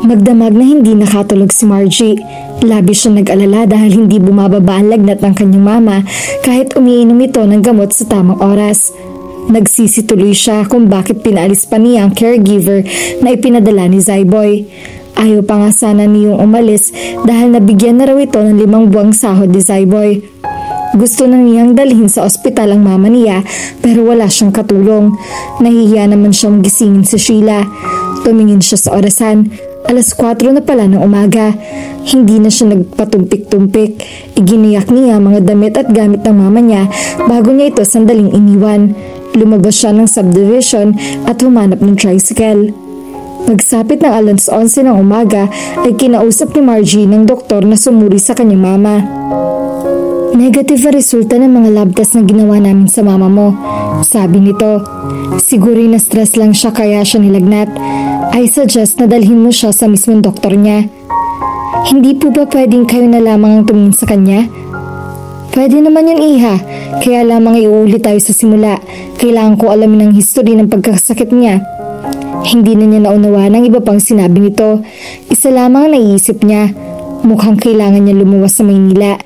Magdamag na hindi nakatulog si Margie. Labis siya nag-alala dahil hindi bumababa ang lagnat ng kanyang mama kahit umiinom ito ng gamot sa tamang oras. Nagsisi tuloy siya kung bakit pinaalis pa niya ang caregiver na ipinadala ni Zyboy. Ayaw pa nga sana niyong umalis dahil nabigyan na raw ito ng 5 buwang sahod ni Zyboy. Gusto na niyang dalhin sa ospital ang mama niya pero wala siyang katulong. Nahihiya naman siyang gisingin si Sheila. Tumingin siya sa orasan. 4:00 na pala ng umaga. Hindi na siya nagpatumpik-tumpik. Iginiyak niya mga damit at gamit ng mama niya bago niya ito sandaling iniwan. Lumabas siya ng subdivision at humanap ng tricycle. Pagsapit ng 11:00 ng umaga ay kinausap ni Margie ng doktor na sumuri sa kanyang mama. Negative ang resulta ng mga lab test na ginawa namin sa mama mo, sabi nito. Siguro na stress lang siya kaya siya nilagnat. I suggest na dalhin mo siya sa mismong doktor niya. Hindi po ba pwedeng kayo na lamang ang tumingin sa kanya? Pwede naman yan, iha. Kaya lamang iuulit tayo sa simula. Kailangan ko alamin ang history ng pagkakasakit niya. Hindi na niya naunawa ng iba pang sinabi nito. Isa lamang ang naiisip niya. Mukhang kailangan niya lumuwas sa Maynila.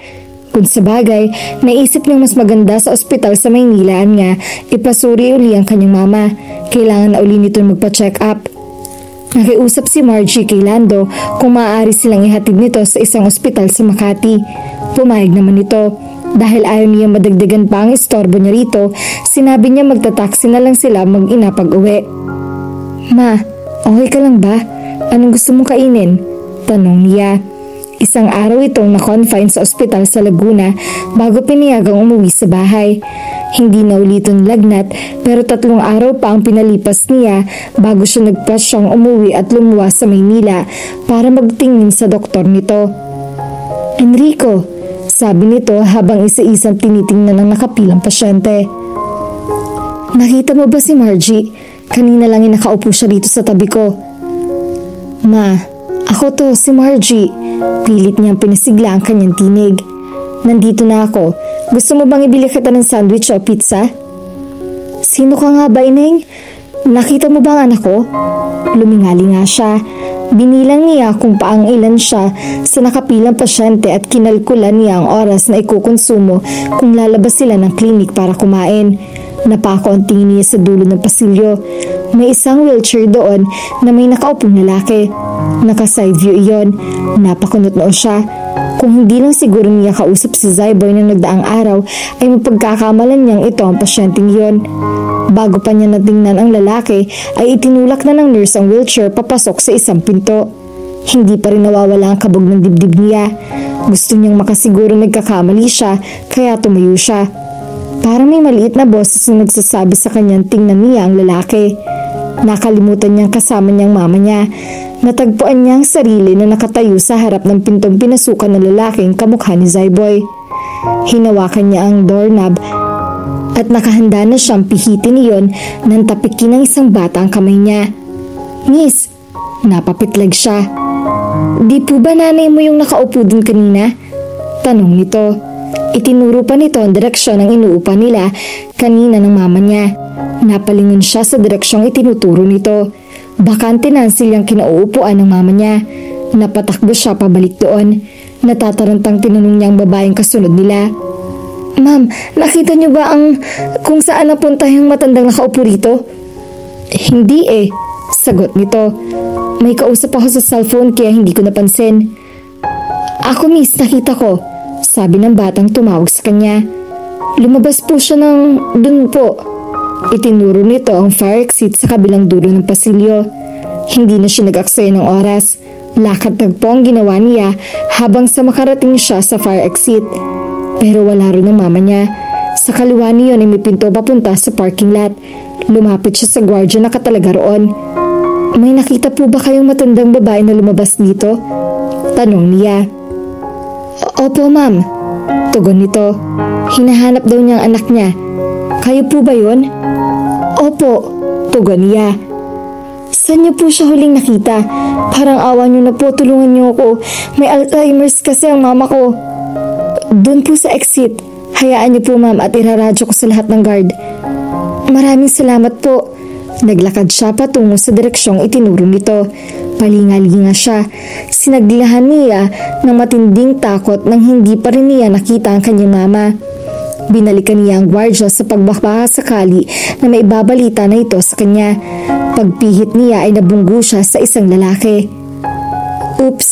Kung sa bagay, naisip niyang mas maganda sa ospital sa Maynila niya, ipasuri uli ang kanyang mama. Kailangan na uli nito magpa-check up. Nakiusap si Margie kay Lando kung maaari silang ihatid nito sa isang ospital sa Makati. Pumayag naman ito. Dahil ayaw niya madagdagan pa ang istorbo niya rito, sinabi niya magta-taxi na lang sila mag-ina pag-uwi. Ma, okay ka lang ba? Anong gusto mong kainin? Tanong niya. Isang araw itong na-confine sa ospital sa Laguna bago pinayagang umuwi sa bahay. Hindi na ulitin lagnat pero 3 araw pa ang pinalipas niya bago siya nagpasyang umuwi at lumuwas sa Maynila para magtingin sa doktor nito. Enrico, sabi nito habang isa-isang tinitingnan ng nakapilang pasyente. Nakita mo ba si Margie? Kanina lang nakaupo siya dito sa tabi ko. Ma, ako to, si Margie. Pilit niyang pinasigla ang kanyang tinig. Nandito na ako. Gusto mo bang ibili kita ng sandwich o pizza? Sino ka nga ba, Ineng? Nakita mo ba ang anak ko? Lumingali nga siya. Binilang niya kung paang ilan siya sa nakapilang pasyente at kinalkulan niya ang oras na ikukonsumo kung lalabas sila ng klinik para kumain. Napako ang tingin niya sa dulo ng pasilyo. May isang wheelchair doon na may nakaupong lalaki. Naka-side view iyon. Napakunot noo siya. Kung hindi lang siguro niya kausap si Zyboy ng nagdaang araw ay mapagkakamalan niyang ito ang pasyenteng iyon. Bago pa niya natingnan ang lalaki ay itinulak na ng nurse ang wheelchair papasok sa isang pinto. Hindi pa rin nawawala ang kabog ng dibdib niya. Gusto niyang makasiguro nagkakamali siya kaya tumayo siya. Parang may maliit na boses na nagsasabi sa kanyang tingnan niya ang lalaki. Nakalimutan niyang kasama niyang mama niya. Natagpuan niya ang sarili na nakatayo sa harap ng pintong pinasukan ng lalaking kamukha ni Zyboy. Hinawakan niya ang doorknob at nakahanda na siyang pihitin iyon nang tapikin ng isang bata ang kamay niya. Miss, napapitlag siya. Di po ba nanay mo yung nakaupo dun kanina? Tanong nito. Itinuro pa nito ang direksyon ng inuupa nila kanina ng mama niya. Napalingon siya sa direksyong itinuturo nito. Bakante na ang silyang kinauupuan ng mama niya. Napatakbo siya pabalik doon. Natatarantang tinanong niya ang babaeng kasunod nila. Ma'am, nakita niyo ba kung saan napunta yung matandang nakaupo rito? Hindi eh, sagot nito. May kausap ako sa cellphone kaya hindi ko napansin. Ako miss, nakita ko, sabi ng batang tumawag sa kanya. Lumabas po siya ng dun po. Itinuro nito ang fire exit sa kabilang dulo ng pasilyo. Hindi na siya nag-aksaya ng oras. Lakad-tagpo po ang ginawa niya habang sa makarating siya sa fire exit. Pero wala rin ang mama niya. Sa kaliwa niyon ay may pinto papunta sa parking lot. Lumapit siya sa gwardiya na katalaga roon. May nakita po ba kayong matandang babae na lumabas dito? Tanong niya. Opo ma'am, tugon nito. Hinahanap daw niyang anak niya. Kayo po ba yun? Opo, tugon niya. Saan niyo po siya huling nakita? Parang awa niyo na po, tulungan niyo ako. May Alzheimer's kasi ang mama ko. Doon po sa exit. Hayaan niyo po ma'am at iraradyo ko sa lahat ng guard. Maraming salamat po. Naglakad siya patungo sa direksyong itinuro nito. Palingalinga siya. Sinaglahan niya ng matinding takot nang hindi pa rin niya nakita ang kanyang mama. Binalikan niya ang gwardya sa pagbaka sakali na may babalita na ito sa kanya. Pagpihit niya ay nabunggo siya sa isang lalaki. Oops!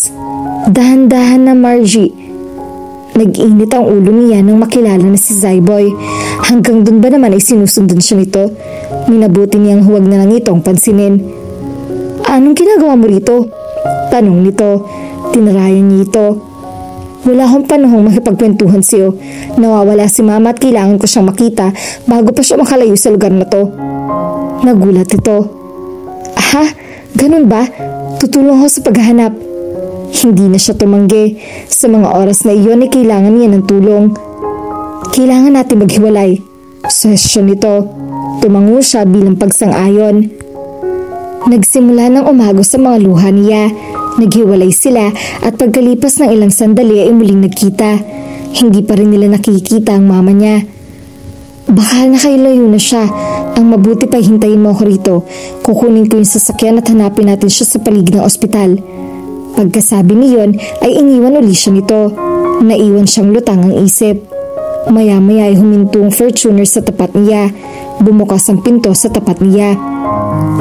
Dahan-dahan na, Margie. Nag-init ang ulo niya nang makilala na si Zyboy. Hanggang dun ba naman ay sinusundan siya nito? Minabuti niyang huwag na lang itong pansinin. Anong ginagawa mo rito? Tanong nito. Tinarayan niya ito. Wala akong panahong makipagkwentuhan siyo. Nawawala si mama at kailangan ko siyang makita bago pa siya makalayo sa lugar na to. Nagulat ito. Ha? Ganun ba? Tutulong ako sa paghahanap. Hindi na siya tumanggi. Sa mga oras na iyon ay kailangan niya ng tulong. Kailangan natin maghiwalay. Sesyon nito. Tumango siya bilang pagsang-ayon. Nagsimula ng umago sa mga luha niya. Naghiwalay sila at pagkalipas ng ilang sandali ay muling nagkita. Hindi pa rin nila nakikita ang mama niya. Baka nakailayo na siya. Ang mabuti pa hintayin mo ako rito. Kukunin ko yung sasakyan at hanapin natin siya sa paligid ng ospital. Pagkasabi niyon ay iniwan uli siya nito. Naiwan siyang lutang ang isip. Maya-maya ay huminto ang Fortuner sa tapat niya. Bumukas ang pinto sa tapat niya.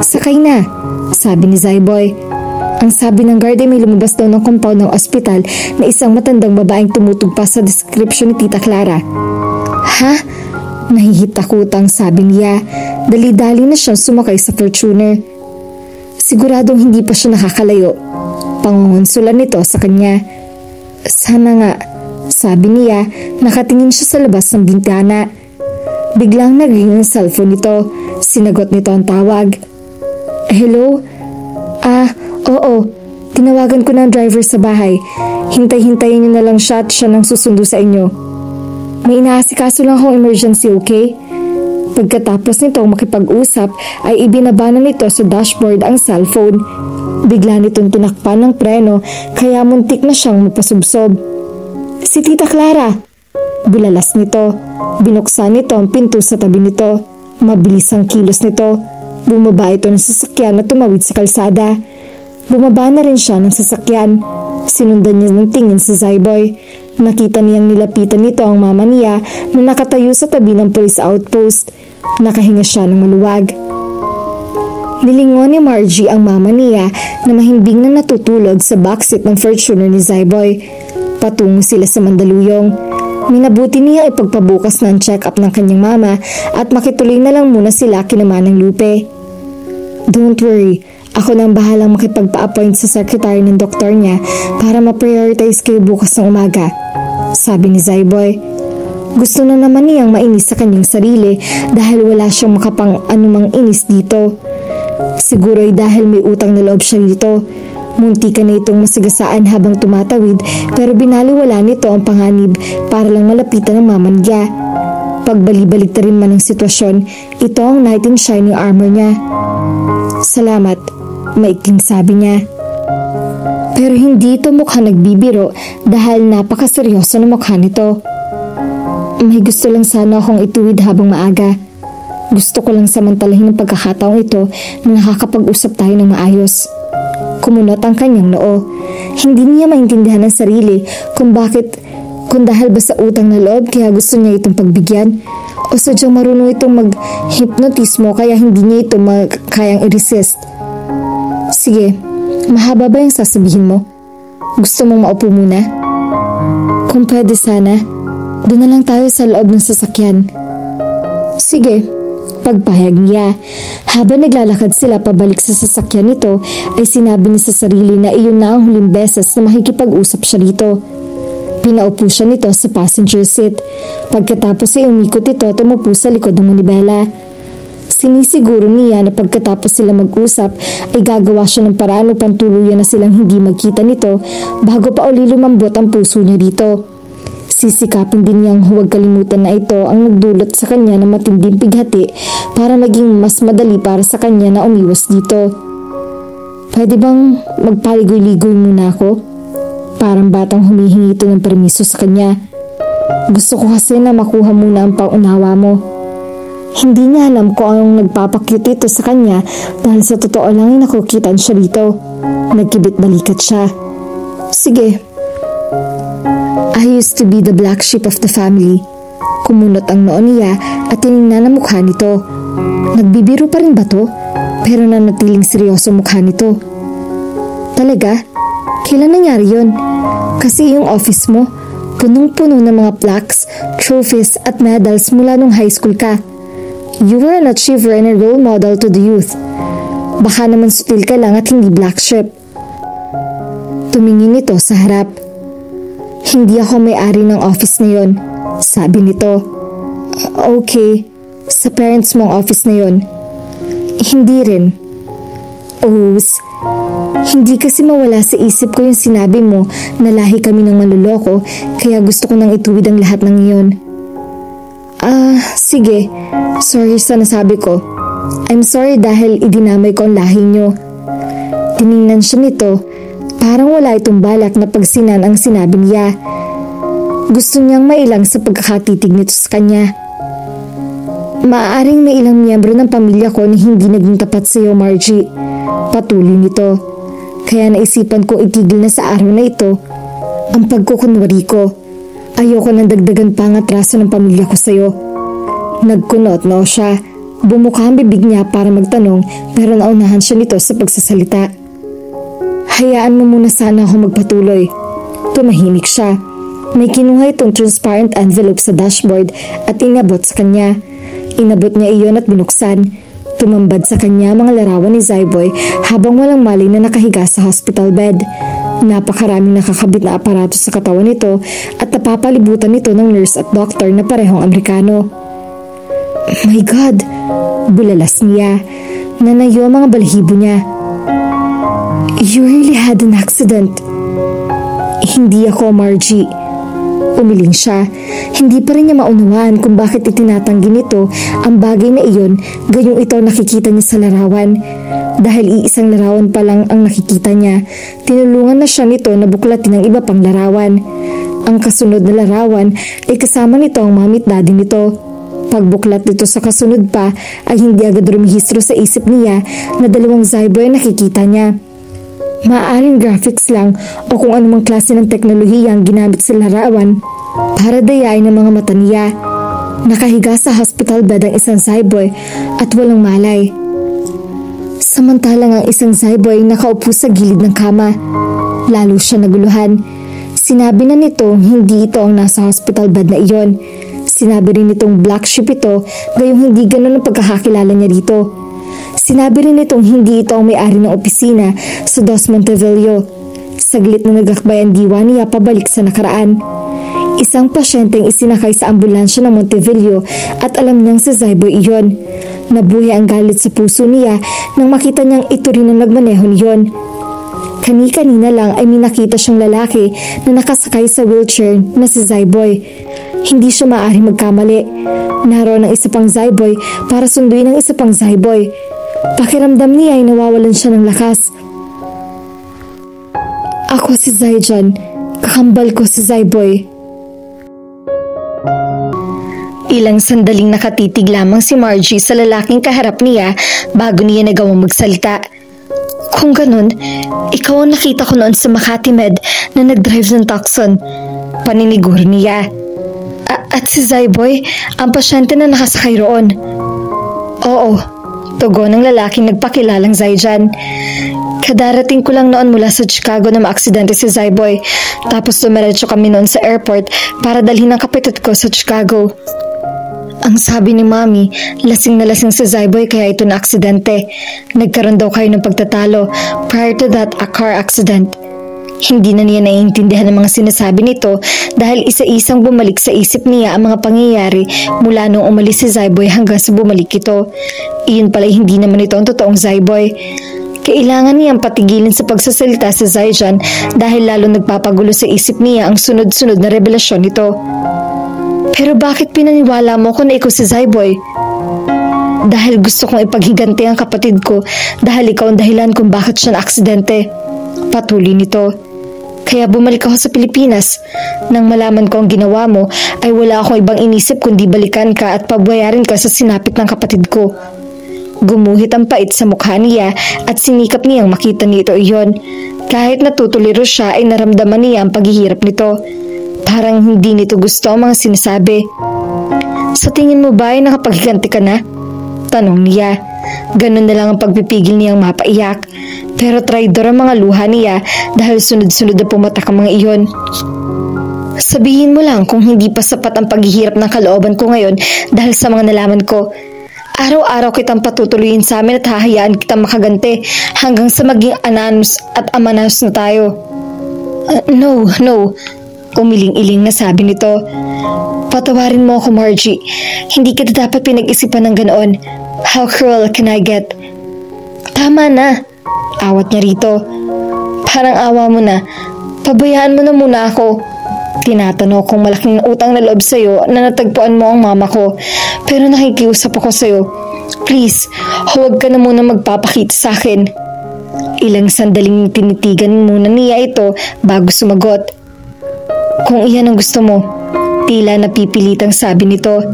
Sakay na, sabi ni Zyboy. Ang sabi ng guard ay may lumabas daw ng compound ng ospital na isang matandang babaeng tumutugpa sa description ni Tita Clara. Ha? Nahihitakutang sabi niya. Dali-dali na siyang sumakay sa Fortuner. Siguradong hindi pa siya nakakalayo. Pangungunsulan nito sa kanya. Sana nga, sabi niya. Nakatingin siya sa labas ng bintana. Biglang naging ang cellphone nito. Sinagot nito ang tawag. Hello? Oo. Tinawagan ko na ang driver sa bahay. Hintay-hintayin niyo na lang siya at siya nang susundo sa inyo. May inaasikaso lang akong emergency, okay? Pagkatapos nito makipag-usap ay ibinaba na nito sa dashboard ang cellphone. Bigla nitong tinakpan ng preno kaya muntik na siyang mapasubsob. Si Tita Clara! Bulalas nito. Binuksan nito ang pinto sa tabi nito. Mabilis ang kilos nito. Bumaba ito ng sasakyan at tumawid sa kalsada. Bumaba na rin siya ng sasakyan. Sinundan niya ng tingin si Zyboy. Nakita niyang nilapitan nito ang mama niya na nakatayo sa tabi ng police outpost. Nakahinga siya ng maluwag. Nilingon ni Margie ang mama niya na mahimbing na natutulog sa backseat ng Fortuner ni Zyboy. Patungo sila sa Mandaluyong. Minabuti niya ipagpabukas ng check-up ng kanyang mama at makituloy na lang muna sila kina Manang Lupe. Don't worry, ako nang bahalang makipagpa-appoint sa secretary ng doktor niya para ma-prioritize kayo bukas ng umaga, sabi ni Zyboy. Gusto na naman niyang mainis sa kanyang sarili dahil wala siyang makapang anumang inis dito. Siguro ay dahil may utang na loob siya dito. Muntikan na itong masigasaan habang tumatawid pero binaliwala nito ang panganib para lang malapitan ang mama niya. Pagbali-balik na rin man ang sitwasyon, ito ang knight in shining armor niya. Salamat, maikling sabi niya. Pero hindi ito mukhang nagbibiro dahil napakaseryoso na mukha nito. May gusto lang sana akong ituwid habang maaga. Gusto ko lang samantalahin ang pagkakataong ito na nakakapag-usap tayo ng maayos. Kumunot ang kanyang noo. Hindi niya maintindihan ang sarili kung dahil ba sa utang na loob kaya gusto niya itong pagbigyan o sadyang marunong itong mag-hypnotismo kaya hindi niya ito kayang i-resist. Sige, mahaba ba yung sasabihin mo? Gusto mong maupo muna? Kung pwede sana, doon na lang tayo sa loob ng sasakyan. Sige, pagpahayag niya. Habang naglalakad sila pabalik sa sasakyan nito, ay sinabi niya sa sarili na iyon na ang huling beses na makikipag-usap siya dito. Pinaupo siya nito sa passenger seat. Pagkatapos ay umikot ito tumupo sa likod ng manibela. Sinisiguro niya na pagkatapos sila mag-usap ay gagawa siya ng paraan upang tuluyan na silang hindi magkita nito bago pa uli lumambot ang puso niya dito. Sisikapin din niyang huwag kalimutan na ito ang nagdulot sa kanya ng matinding pighati para maging mas madali para sa kanya na umiwas dito. Pwede bang magpaligoy-ligoy muna ako? Parang batang humihingi ito ng permiso sa kanya. Gusto ko kasi na makuha muna ang paunawa mo. Hindi niya alam kung anong nagpapakyut ito sa kanya dahil sa totoo lang ay nakukitaan siya dito. Nagkibit balikat siya. Sige. I used to be the black sheep of the family. Kumunot ang noo niya at tinignan ang mukha nito. Nagbibiro pa rin ba to? Pero nanatiling seryoso mukha nito. Talaga? Kailan nangyari yun? Kasi yung office mo, punong-puno ng mga plaques, trophies at medals mula nung high school ka. You were an achiever and a role model to the youth. Baka naman sutil ka lang at hindi black sheep. Tumingin ito sa harap. Hindi ako may-ari ng office na yon, sabi nito. Okay, sa parents mong office na yon. Hindi rin. Hindi kasi mawala sa isip ko yung sinabi mo na lahi kami ng maluloko, kaya gusto ko nang ituwid ang lahat ng iyon. Sige. Sorry sa nasabi ko. I'm sorry dahil idinamay ko ang lahi nyo. Tiningnan siya nito. Parang wala itong balak na pagsinan ang sinabi niya. Gusto niyang mailang sa pagkakatitig nito sa kanya. Maaaring may ilang miyembro ng pamilya ko na hindi naging tapat sa iyo, Margie. Patuloy nito. Kaya naisipan kong itigil na sa araw na ito ang pagkukunwari ko. Ayoko nang dagdagan pa ang atraso ng pamilya ko sa iyo. Nagkunot no siya. Bumuka ang bibig niya para magtanong pero naunahan siya nito sa pagsasalita. Hayaan mo muna sana ako magpatuloy. Tumahimik siya. May kinuha itong transparent envelope sa dashboard at inabot sa kanya. Inabot niya iyon at binuksan. Tumambad sa kanya mga larawan ni Zyboy habang walang malay na nakahiga sa hospital bed. Napakaraming nakakabit na aparato sa katawan nito at napapalibutan nito ng nurse at doctor na parehong Amerikano. My God! Bulalas niya. Nanayo ang mga balahibo niya. You really had an accident. Hindi ako, Margie. Umiling siya. Hindi pa rin niya maunawaan kung bakit itinatanggi nito ang bagay na iyon gayong ito nakikita niya sa larawan. Dahil iisang larawan pa lang ang nakikita niya, tinulungan na siya nito na buklatin ang iba pang larawan. Ang kasunod na larawan ay kasama nito ang mami at daddy nito. Pagbuklat nito sa kasunod pa ay hindi agad rumihistro sa isip niya na dalawang Zyboy ang nakikita niya. Maaaring graphics lang o kung anumang klase ng teknolohiya ang ginamit sa larawan para dayain ang mga mata niya. Nakahiga sa hospital bed ang isang Zyboy at walang malay. Samantalang ang isang Zyboy nakaupo sa gilid ng kama. Lalo siya naguluhan. Sinabi na nito hindi ito ang nasa hospital bed na iyon. Sinabi rin nitong black sheep ito gayong hindi ganun ang pagkakakilala niya dito. Sinabi rin nitong hindi ito ang may-ari ng opisina sa Dos Montevilla. Saglit na nagakbay ang diwa niya pabalik sa nakaraan. Isang pasyenteng isinakay sa ambulansya ng Montevilla at alam niyang si Zyboy iyon. Nabuhay ang galit sa puso niya nang makita niyang ito rin ang nagmaneho niyon. Kani-kanina lang ay may nakita siyang lalaki na nakasakay sa wheelchair na si Zyboy. Hindi siya maaaring magkamali. Naroon ang isa pang Zyboy para sunduin ang isa pang Zyboy. Pakiramdam niya ay nawawalan siya ng lakas. Ako si Zyjan. Kakambal ko si Zyboy. Ilang sandaling nakatitig lamang si Margie sa lalaking kaharap niya bago niya nagawang magsalita. Kung ganun, ikaw ang nakita ko noon sa Makati Med na nag-drive ng Tucson. Paniniguro niya. At si Zyboy, ang pasyente na nakasakay roon. Oo, tugon ng lalaking nagpakilalang Zyjan. Kadarating ko lang noon mula sa Chicago na maaksidente si Zyboy. Tapos dumiretso kami noon sa airport para dalhin ang kapatid ko sa Chicago. Ang sabi ni Mami, lasing na lasing si Zyboy kaya ito na aksidente. Nagkaroon daw kayo ng pagtatalo. Prior to that, a car accident. Hindi na niya naiintindihan ang mga sinasabi nito dahil isa-isang bumalik sa isip niya ang mga pangyayari mula nung umalis si Zyboy hanggang sa bumalik ito. Iyon pala hindi naman ito ang totoong Zyboy. Kailangan niyang patigilin sa pagsasalita si Zyjan dahil lalo nagpapagulo sa isip niya ang sunod-sunod na revelasyon nito. Pero bakit pinaniwala mo ko na ikaw si Zyboy? Dahil gusto kong ipaghiganti ang kapatid ko dahil ikaw ang dahilan kung bakit siya na aksidente. Patuloy nito. Kaya bumalik ako sa Pilipinas. Nang malaman ko ang ginawa mo, ay wala akong ibang inisip kundi balikan ka at pabayarin ka sa sinapit ng kapatid ko. Gumuhit ang pait sa mukha niya at sinikap niyang makita nito iyon. Kahit natutuliro siya ay naramdaman niya ang paghihirap nito. Parang hindi nito gusto ang mga sinasabi. Sa tingin mo ba ay nakapaghiganti ka na? Tanong niya. Ganun na lang ang pagpipigil niyang mapaiyak. Pero traidor ang mga luha niya dahil sunod-sunod na pumatak ang mga iyon. Sabihin mo lang kung hindi pa sapat ang paghihirap ng kalooban ko ngayon dahil sa mga nalaman ko. Araw-araw kitang patutuloyin sa amin at hahayaan kitang makaganti hanggang sa maging ananos at amanos na tayo. No. Umiling-iling na sabi nito. Patawarin mo ako, Margie. Hindi kita dapat pinag-isipan ng ganoon. How cruel can I get? Tama na. Awat niya rito. Parang awa mo na. Pabayaan mo na muna ako. Tinatanong kung malaking utang na loob sa'yo na natagpuan mo ang mama ko. Pero nakikiusap ako sa'yo. Please, huwag ka na muna magpapakita sa akin. Ilang sandaling tinitigan muna niya ito bago sumagot. Kung iyan ang gusto mo, tila napipilitang sabi nito.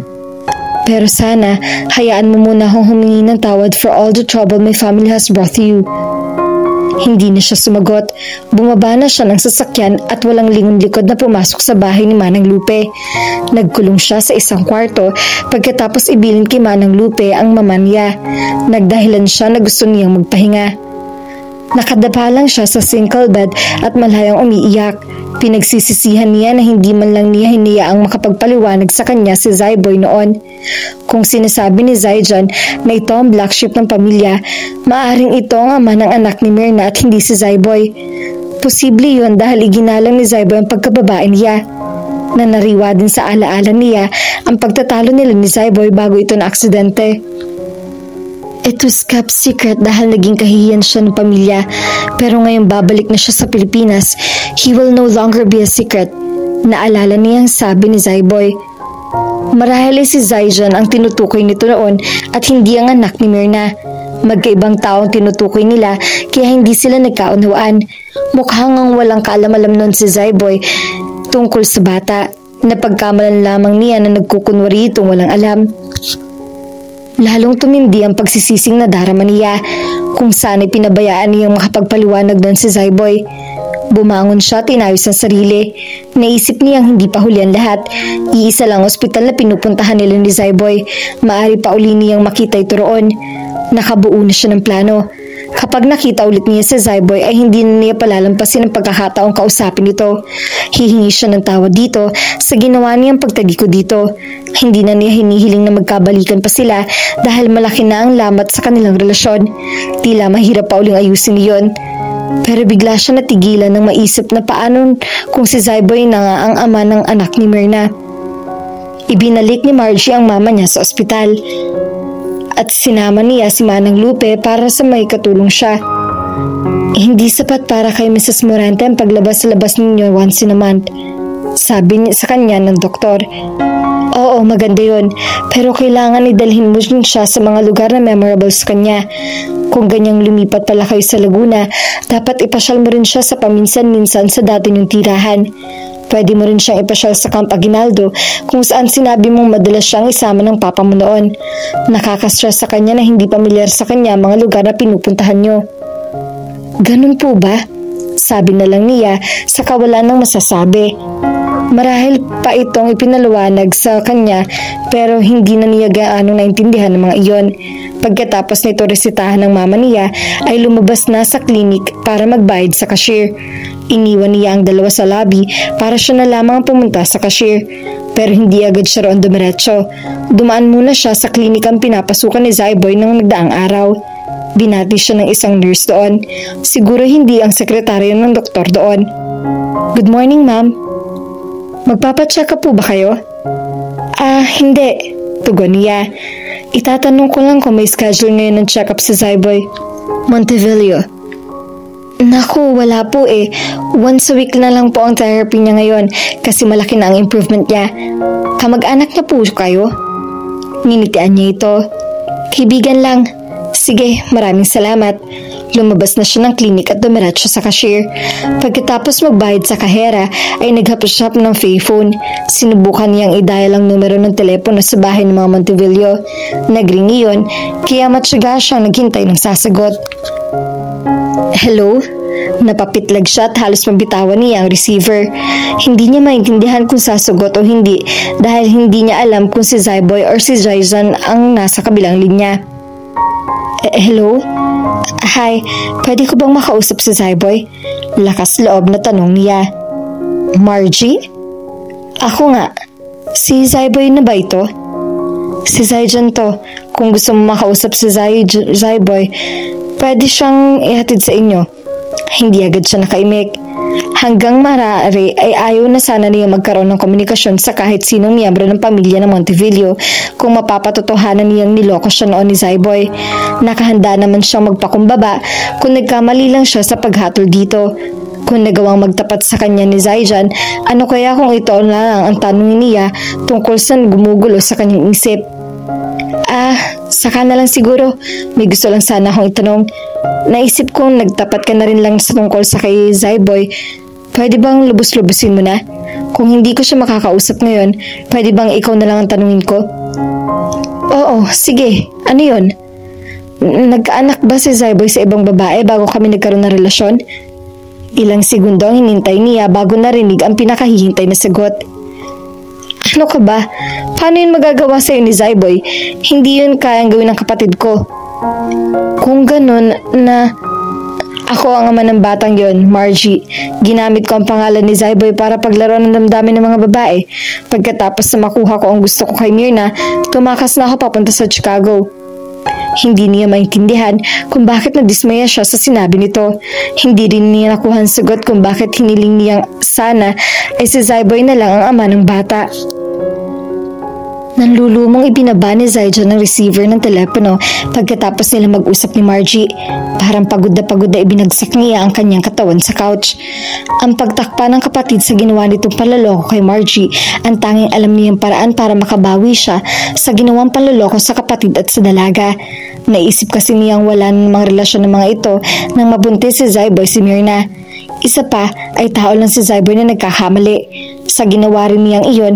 Pero sana, hayaan mo muna akong humingi ng tawad for all the trouble my family has brought you. Hindi na siya sumagot. Bumaba na siya ng sasakyan at walang lingon-likod na pumasok sa bahay ni Manang Lupe. Nagkulong siya sa isang kwarto pagkatapos ibilin kay Manang Lupe ang mama niya. Nagdahilan siya na gusto niyang magpahinga. Nakadapa lang siya sa single bed at malayang umiiyak. Pinagsisisihan niya na hindi man lang niya hiniyaang makapagpaliwanag sa kanya si Zyboy noon. Kung sinasabi ni Zyjan na ito ang black sheep ng pamilya, maaring ito ang ama ng anak ni Myrna at hindi si Zyboy. Posible yun dahil iginalang ni Zyboy ang pagkababae niya. Nanariwa din sa alaala niya ang pagtatalo nila ni Zyboy bago ito na aksidente. It was kept secret dahil naging kahihiyan siya ng pamilya. Pero ngayon babalik na siya sa Pilipinas, he will no longer be a secret. Naalala niyang sabi ni Zyboy. Marahil si Zyjan ang tinutukoy nito noon at hindi ang anak ni Myrna. Magkaibang taong tinutukoy nila kaya hindi sila nagkaunawaan. Mukhang ang walang kaalam-alam noon si Zyboy tungkol sa bata. Napagkamalan lamang niya na nagkukunwari itong walang alam. Lalong tumindi ang pagsisising na darama niya kung sana'y pinabayaan niyang makapagpaliwanag doon si Zyboy. Bumangon siya at inayos ang sarili. Naisip niyang hindi pa huli ang lahat. Iisa lang ospital na pinupuntahan nila ni Zyboy. Maari pa uli niyang makita ito roon. Nakabuo na siya ng plano. Kapag nakita ulit niya si Zyboy ay hindi na niya palalampasin ang pagkakataong kausapin ito. Hihingi siya ng tawad dito sa ginawa niyang pagtalikod dito. Hindi na niya hinihiling na magkabalikan pa sila dahil malaki na ang lamat sa kanilang relasyon. Tila mahirap pa uling ayusin iyon. Pero bigla siya natigilan nang maisip na paano kung si Zyboy na nga ang ama ng anak ni Myrna. Ibinalik ni Margie ang mama niya sa ospital. At sinama niya si Manang Lupe para sa may katulong siya. Hindi sapat para kay Mrs. Morante ang paglabas-labas ninyo once in a month, sabi niya sa kanya ng doktor. Oo, maganda yun, pero kailangan idalhin mo siya sa mga lugar na memorable sa kanya. Kung ganyang lumipat pala kayo sa Laguna, dapat ipasyal mo rin siya sa paminsan-minsan sa dati niyong tirahan. Pwede mo rin siyang ipasyal sa Camp Aguinaldo kung saan sinabi mong madalas siyang isama ng papa mo noon. Nakaka-stress sa kanya na hindi pamilyar sa kanya mga lugar na pinupuntahan niyo. Ganun po ba? Sabi na lang niya sa kawalan ng masasabi. Marahil pa itong ipinaliwanag sa kanya pero hindi na niya gaano naintindihan ng mga iyon. Pagkatapos nito resitahan ng mama niya ay lumabas na sa klinik para magbayad sa cashier. Iniwan niya ang dalawa sa lobby para siya na lamang pumunta sa cashier. Pero hindi agad siya roon dumiretso. Dumaan muna siya sa klinikang pinapasukan ni Zyboy ng nagdaang araw. Binati siya ng isang nurse doon. Siguro hindi ang sekretaryo ng doktor doon. Good morning, ma'am. Magpapacheck up po ba kayo? Hindi. Tugon niya. Itatanong ko lang kung may schedule ngayon ng check-up si Zyboy. Montevillio. Naku, wala po eh. Once a week na lang po ang therapy niya ngayon kasi malaki na ang improvement niya. Kamag-anak niya po kayo? Nginitian niya ito. Kaibigan lang. Sige, maraming salamat. Lumabas na siya ng klinik at dumiretso sa cashier. Pagkatapos magbayad sa kahera ay naghapos siya ng payphone. Sinubukan niyang i-dial ang numero ng telepono sa bahay ng mga Montevilla. Nagring iyon, kaya matyaga siyang naghintay ng sasagot. Hello? Napapitlag siya at halos mabitawan niya ang receiver. Hindi niya maintindihan kung sasagot o hindi dahil hindi niya alam kung si Zyboy or si Jaizan ang nasa kabilang linya. Hello? Hi, pwede ko bang makausap si Zyboy? Lakas loob na tanong niya. Margie? Ako nga. Si Zyboy na ba ito? Si Zyjan to. Kung gusto mo makausap si Zyboy, pwede siyang ihatid sa inyo. Hindi agad siya nakaimik. Hanggang marari ay ayaw na sana niya magkaroon ng komunikasyon sa kahit sinong miyembro ng pamilya ng Montevilla kung mapapatotohanan niyang niloko siya noon ni Zyboy. Nakahanda naman siyang magpakumbaba kung nagkamali lang siya sa paghatol dito. Kung nagawang magtapat sa kanya ni Zyjan, ano kaya kung ito lang ang tanongin niya tungkol sa gumugulo sa kanyang isip? Saka na lang siguro. May gusto lang sana akong itanong. Naisip kong nagtapat ka na rin lang sa tungkol sa kay Zyboy. Pwede bang lubos-lubusin mo na? Kung hindi ko siya makakausap ngayon, pwede bang ikaw na lang ang tanungin ko? Oo, sige. Ano yun? Nagkaanak ba si Zyboy sa ibang babae bago kami nagkaroon ng relasyon? Ilang segundo ang hinintay niya bago narinig ang pinakahihintay na sagot. Ano ka ba? Paano yun magagawa sa'yo ni Zyboy? Hindi yun kayang gawin ng kapatid ko. Kung ganun na ako ang ama ng batang yon, Margie. Ginamit ko ang pangalan ni Zyboy para paglaro ng damdamin ng mga babae. Pagkatapos na makuha ko ang gusto ko kay Myrna, tumakas na ako papunta sa Chicago. Hindi niya maintindihan kung bakit nadismaya siya sa sinabi nito. Hindi rin niya nakuha ang sagot kung bakit hiniling niyang sana ay si Zyboy na lang ang ama ng bata. Nanlulumong ibinaba ni Zyjan ng receiver ng telepono pagkatapos nila mag-usap ni Margie. Parang pagod na ibinagsak niya ang kanyang katawan sa couch. Ang pagtakpa ng kapatid sa ginawa nitong panloloko kay Margie, ang tanging alam niyang paraan para makabawi siya sa ginawang panloloko sa kapatid at sa dalaga. Naisip kasi niyang wala namang relasyon ng mga ito nang mabuntis si Zyboy si Myrna. Isa pa ay tao lang si Zyboy na nagkakamali. Sa ginawa rin niyang iyon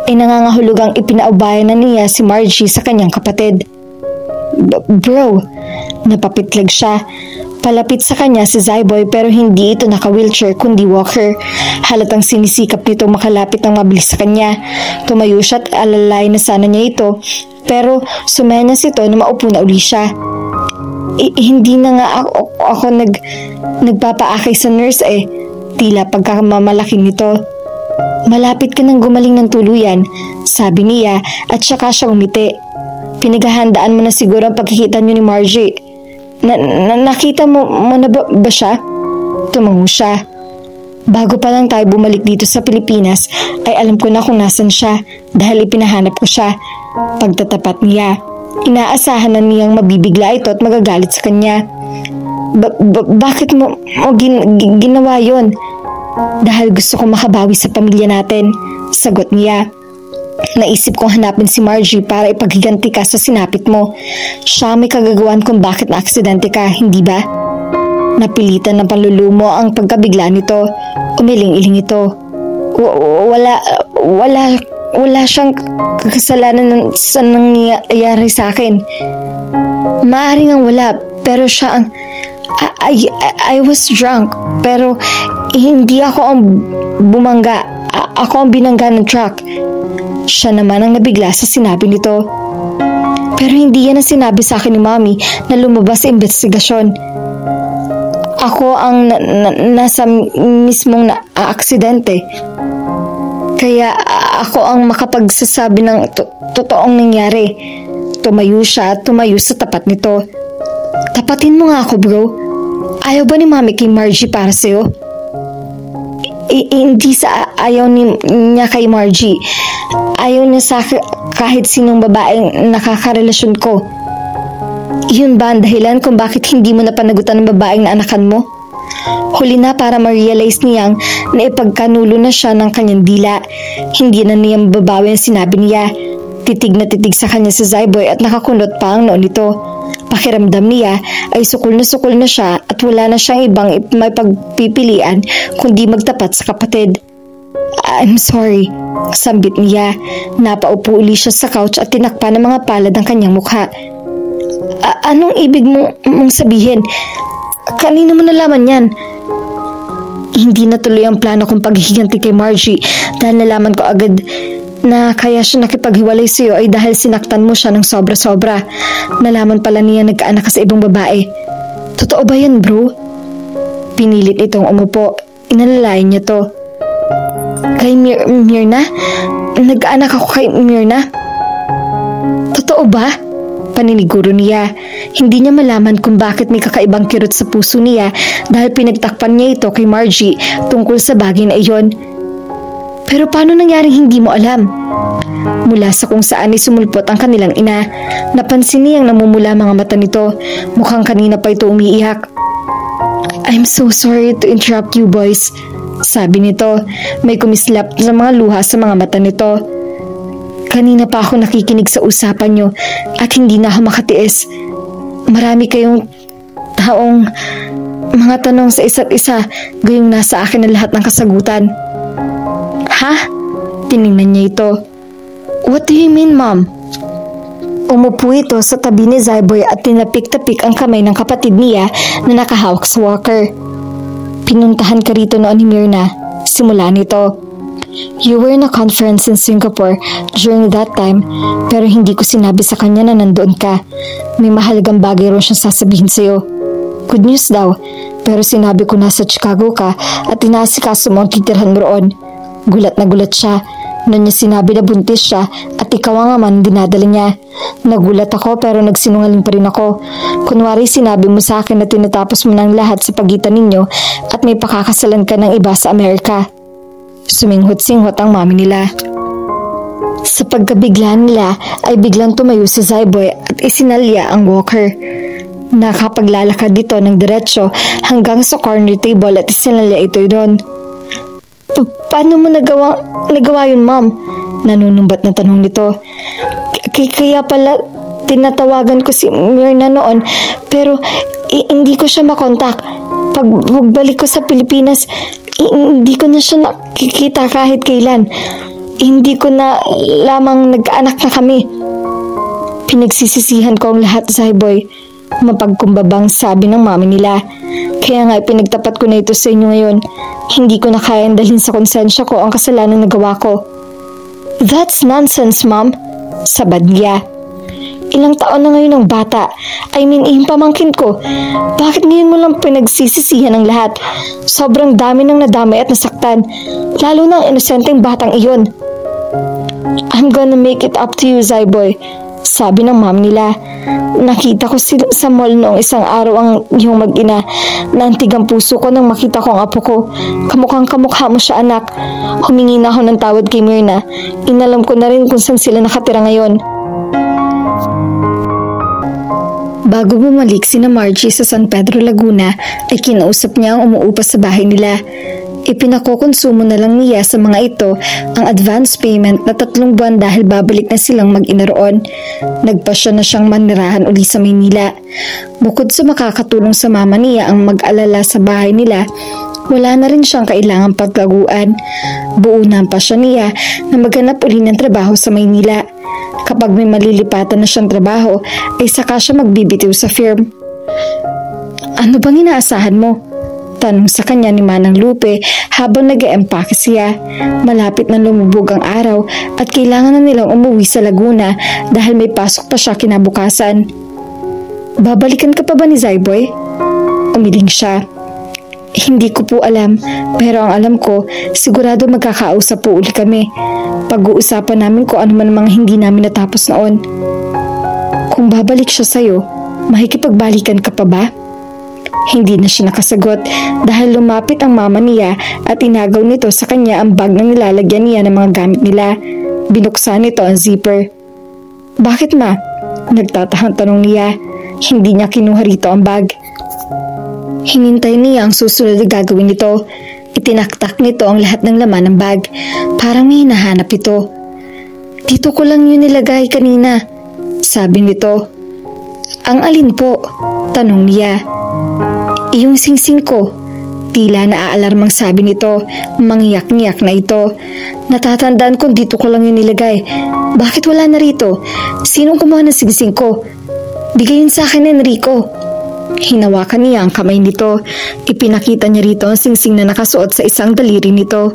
ay nangangahulugang ipinaubayan na niya si Margie sa kanyang kapatid. Bro, napapitlag siya. Palapit sa kanya si Zyboy pero hindi ito naka-wheelchair kundi walker. Halatang sinisikap nito makalapit ng mabilis sa kanya. Tumayo siya at alalay na sana niya ito pero sumenyas ito na maupo na uli siya. Hindi na nga ako nagpapaakay sa nurse eh. Tila pagkamamalaki nito. Malapit ka nang gumaling ng tuluyan, sabi niya at saka siya umiti. Pinaghahandaan mo na siguro ang pagkikita niyo ni Margie. Nakita mo na ba siya? Tumango siya. Bago pa lang tayo bumalik dito sa Pilipinas ay alam ko na kung nasan siya dahil ipinahanap ko siya. Pagtatapat niya, inaasahan na niyang mabibigla ito at magagalit sa kanya. Bakit mo ginawa yon? Dahil gusto ko makabawi sa pamilya natin, sagot niya. Naisip kong hanapin si Margie para ipaghiganti ka sa sinapit mo. Siya may kagagawan kung bakit na-aksidente ka, hindi ba? Napilitan ng panlulumo ang pagkabigla nito. Umiling-iling ito. Wala siyang kasalanan sa nangyayari sa akin. Maaaring ang wala, pero siya ang... I was drunk, pero hindi ako ang bumangga. Ako ang binangga ng truck. Siya naman ang nabigla sa sinabi nito. Pero hindi yan ang sinabi sa akin ni Mommy na lumabas sa investigasyon. Ako ang nasa mismong aksidente. Kaya ako ang makapagsasabi ng totoong nangyari. Tumayo siya at tumayo sa tapat nito. Tapatin mo nga ako, bro. Ayaw ba ni Mami kay Margie para sa'yo? Hindi sa ayaw niya kay Margie. Ayaw niya sa kahit sinong babaeng nakakarelasyon ko. Yun ba ang dahilan kung bakit hindi mo napanagutan ng babaeng naanakan mo? Huli na para ma-realize niyang na ipagkanulo na siya ng kanyang dila. Hindi na niya mababawi ang sinabi niya. Titig na titig sa kanya si Zyboy at nakakunot pa ang noon nito. Pakiramdam niya ay sukol na siya at wala na siyang ibang may pagpipilian kundi magtapat sa kapatid. I'm sorry, sambit niya. Napaupo uli siya sa couch at tinakpan ng mga palad ang kanyang mukha. Anong ibig mong sabihin? Kanino mo nalaman yan? Hindi natuloy ang plano kong paghihiganti kay Margie dahil nalaman ko agad na kaya siya nakipaghiwalay sa iyo ay dahil sinaktan mo siya ng sobra-sobra. Nalaman pala niya nagkaanak ka sa ibang babae. Totoo ba yan, bro? Pinilit itong umupo. Inalalayan niya to. Kay Myrna? Nagkaanak ako kay Myrna? Totoo ba? Paniniguro niya. Hindi niya malaman kung bakit may kakaibang kirot sa puso niya dahil pinagtakpan niya ito kay Margie tungkol sa bagay na iyon. Pero paano nangyaring hindi mo alam? Mula sa kung saan ay sumulpot ang kanilang ina, napansin niyang namumula mga mata nito. Mukhang kanina pa ito umiiyak. I'm so sorry to interrupt you boys, sabi nito. May kumislap sa mga luha sa mga mata nito. Kanina pa ako nakikinig sa usapan nyo at hindi na ako makatiis. Marami kayong taong mga tanong sa isa't isa, gayong nasa akin ang lahat ng kasagutan. Ha? Tiningnan niya ito. What do you mean, Mom? Umupo ito sa tabi ni Zyboy at tinapik-tapik ang kamay ng kapatid niya na nakahawak sa walker. Pinuntahan ka rito noon ni Myrna. Simula nito. You were in a conference in Singapore during that time, pero hindi ko sinabi sa kanya na nandoon ka. May mahalagang bagay ron siyang sasabihin sa'yo. Good news daw, pero sinabi ko na sa Chicago ka at inaasikaso mo ang titirhan mo roon. Gulat na gulat siya. Noon niya sinabi na buntis siya at ikaw ang aman dinadala niya. Nagulat ako pero nagsinungaling pa rin ako. Kunwari sinabi mo sa akin na tinatapos mo ng lahat sa pagitan ninyo at may pakakasalan ka ng iba sa Amerika. Suminghot-singhot ang mami nila. Sa pagkabigla nila ay biglang tumayo si Zyboy at isinalya ang walker. Nakapaglalakad dito ng diretsyo hanggang sa corner table at isinalya ito doon. Paano mo nagawa yun, Mom? Nanunumbat na tanong nito. Kaya pala tinatawagan ko si Myrna noon pero hindi ko siya makontak. Pagbalik ko sa Pilipinas, hindi ko na siya nakikita kahit kailan. Hindi ko na lamang nag-anak na kami. Pinagsisisihan ko ang lahat, Zyboy. Mapagkumbabang sabi ng mami nila. Kaya nga pinagtapat ko na ito sa inyo ngayon. Hindi ko na kayang dalhin sa konsensya ko ang kasalanan na gawa ko. That's nonsense, Mom. Sabad niya. Ilang taon na ngayon ang bata. I mean, yung pamangkin ko. Bakit ngayon mo lang pinagsisisihan ang lahat? Sobrang dami nang nadamay at nasaktan. Lalo na ang inosenteng batang iyon. I'm gonna make it up to you, Zyboy. Sabi ng mom nila. Nakita ko sa mall noong isang araw ang iyong mag-ina. Naantig ang puso ko nang makita ko ang apo ko. Kamukhang kamukha mo siya, anak. Humingi na ako ng tawad kay Myrna. Inalam ko na rin kung saan sila nakatira ngayon. Bago bumalik sina Margie sa San Pedro, Laguna, ay kinausap niya ang umuupa sa bahay nila. Ipinakokonsumo na lang niya sa mga ito ang advance payment na 3 buwan dahil babalik na silang mag-ina roon. Nagpasya na siyang manirahan uli sa Maynila. Bukod sa makakatulong sa mama niya ang mag-alala sa bahay nila, wala na rin siyang kailangang paglaguan. Buo na ang pasya niya na maghanap uli ng trabaho sa Maynila. Kapag may malilipatan na siyang trabaho, ay saka siya magbibitiw sa firm. Ano bang inaasahan mo? Tanong sa kanya ni Manang Lupe habang nag-e-empake siya. Malapit na lumubog ang araw at kailangan na nilang umuwi sa Laguna dahil may pasok pa siya kinabukasan. Babalikan ka pa ba ni Zyboy? Umiling siya. Hindi ko po alam, pero ang alam ko, sigurado magkakausap po uli kami. Pag-uusapan namin kung ano man mga hindi namin natapos noon. Kung babalik siya sa'yo, makikipagbalikan ka pa ba? Hindi na siya nakasagot dahil lumapit ang mama niya at inagaw nito sa kanya ang bag na nilalagyan niya ng mga gamit nila. Binuksan nito ang zipper. Bakit, ma? Nagtatahang tanong niya. Hindi niya kinuha rito ang bag. Hinintay niya ang susunod na gagawin nito. Itinaktak nito ang lahat ng laman ng bag. Parang may hinahanap ito. Dito ko lang yun nilagay kanina, sabi nito. Ang alin po? Tanong niya. Iyong singsing ko. Tila naaalarmang sabi nito, mangyak-ngyak na ito. Natatandaan ko dito ko lang yun nilagay. Bakit wala na rito? Sinong kumuha ng singsing ko? Bigayin sa akin, Enrico. Hinawakan niya ang kamay nito. Ipinakita niya rito ang singsing na nakasuot sa isang daliri nito.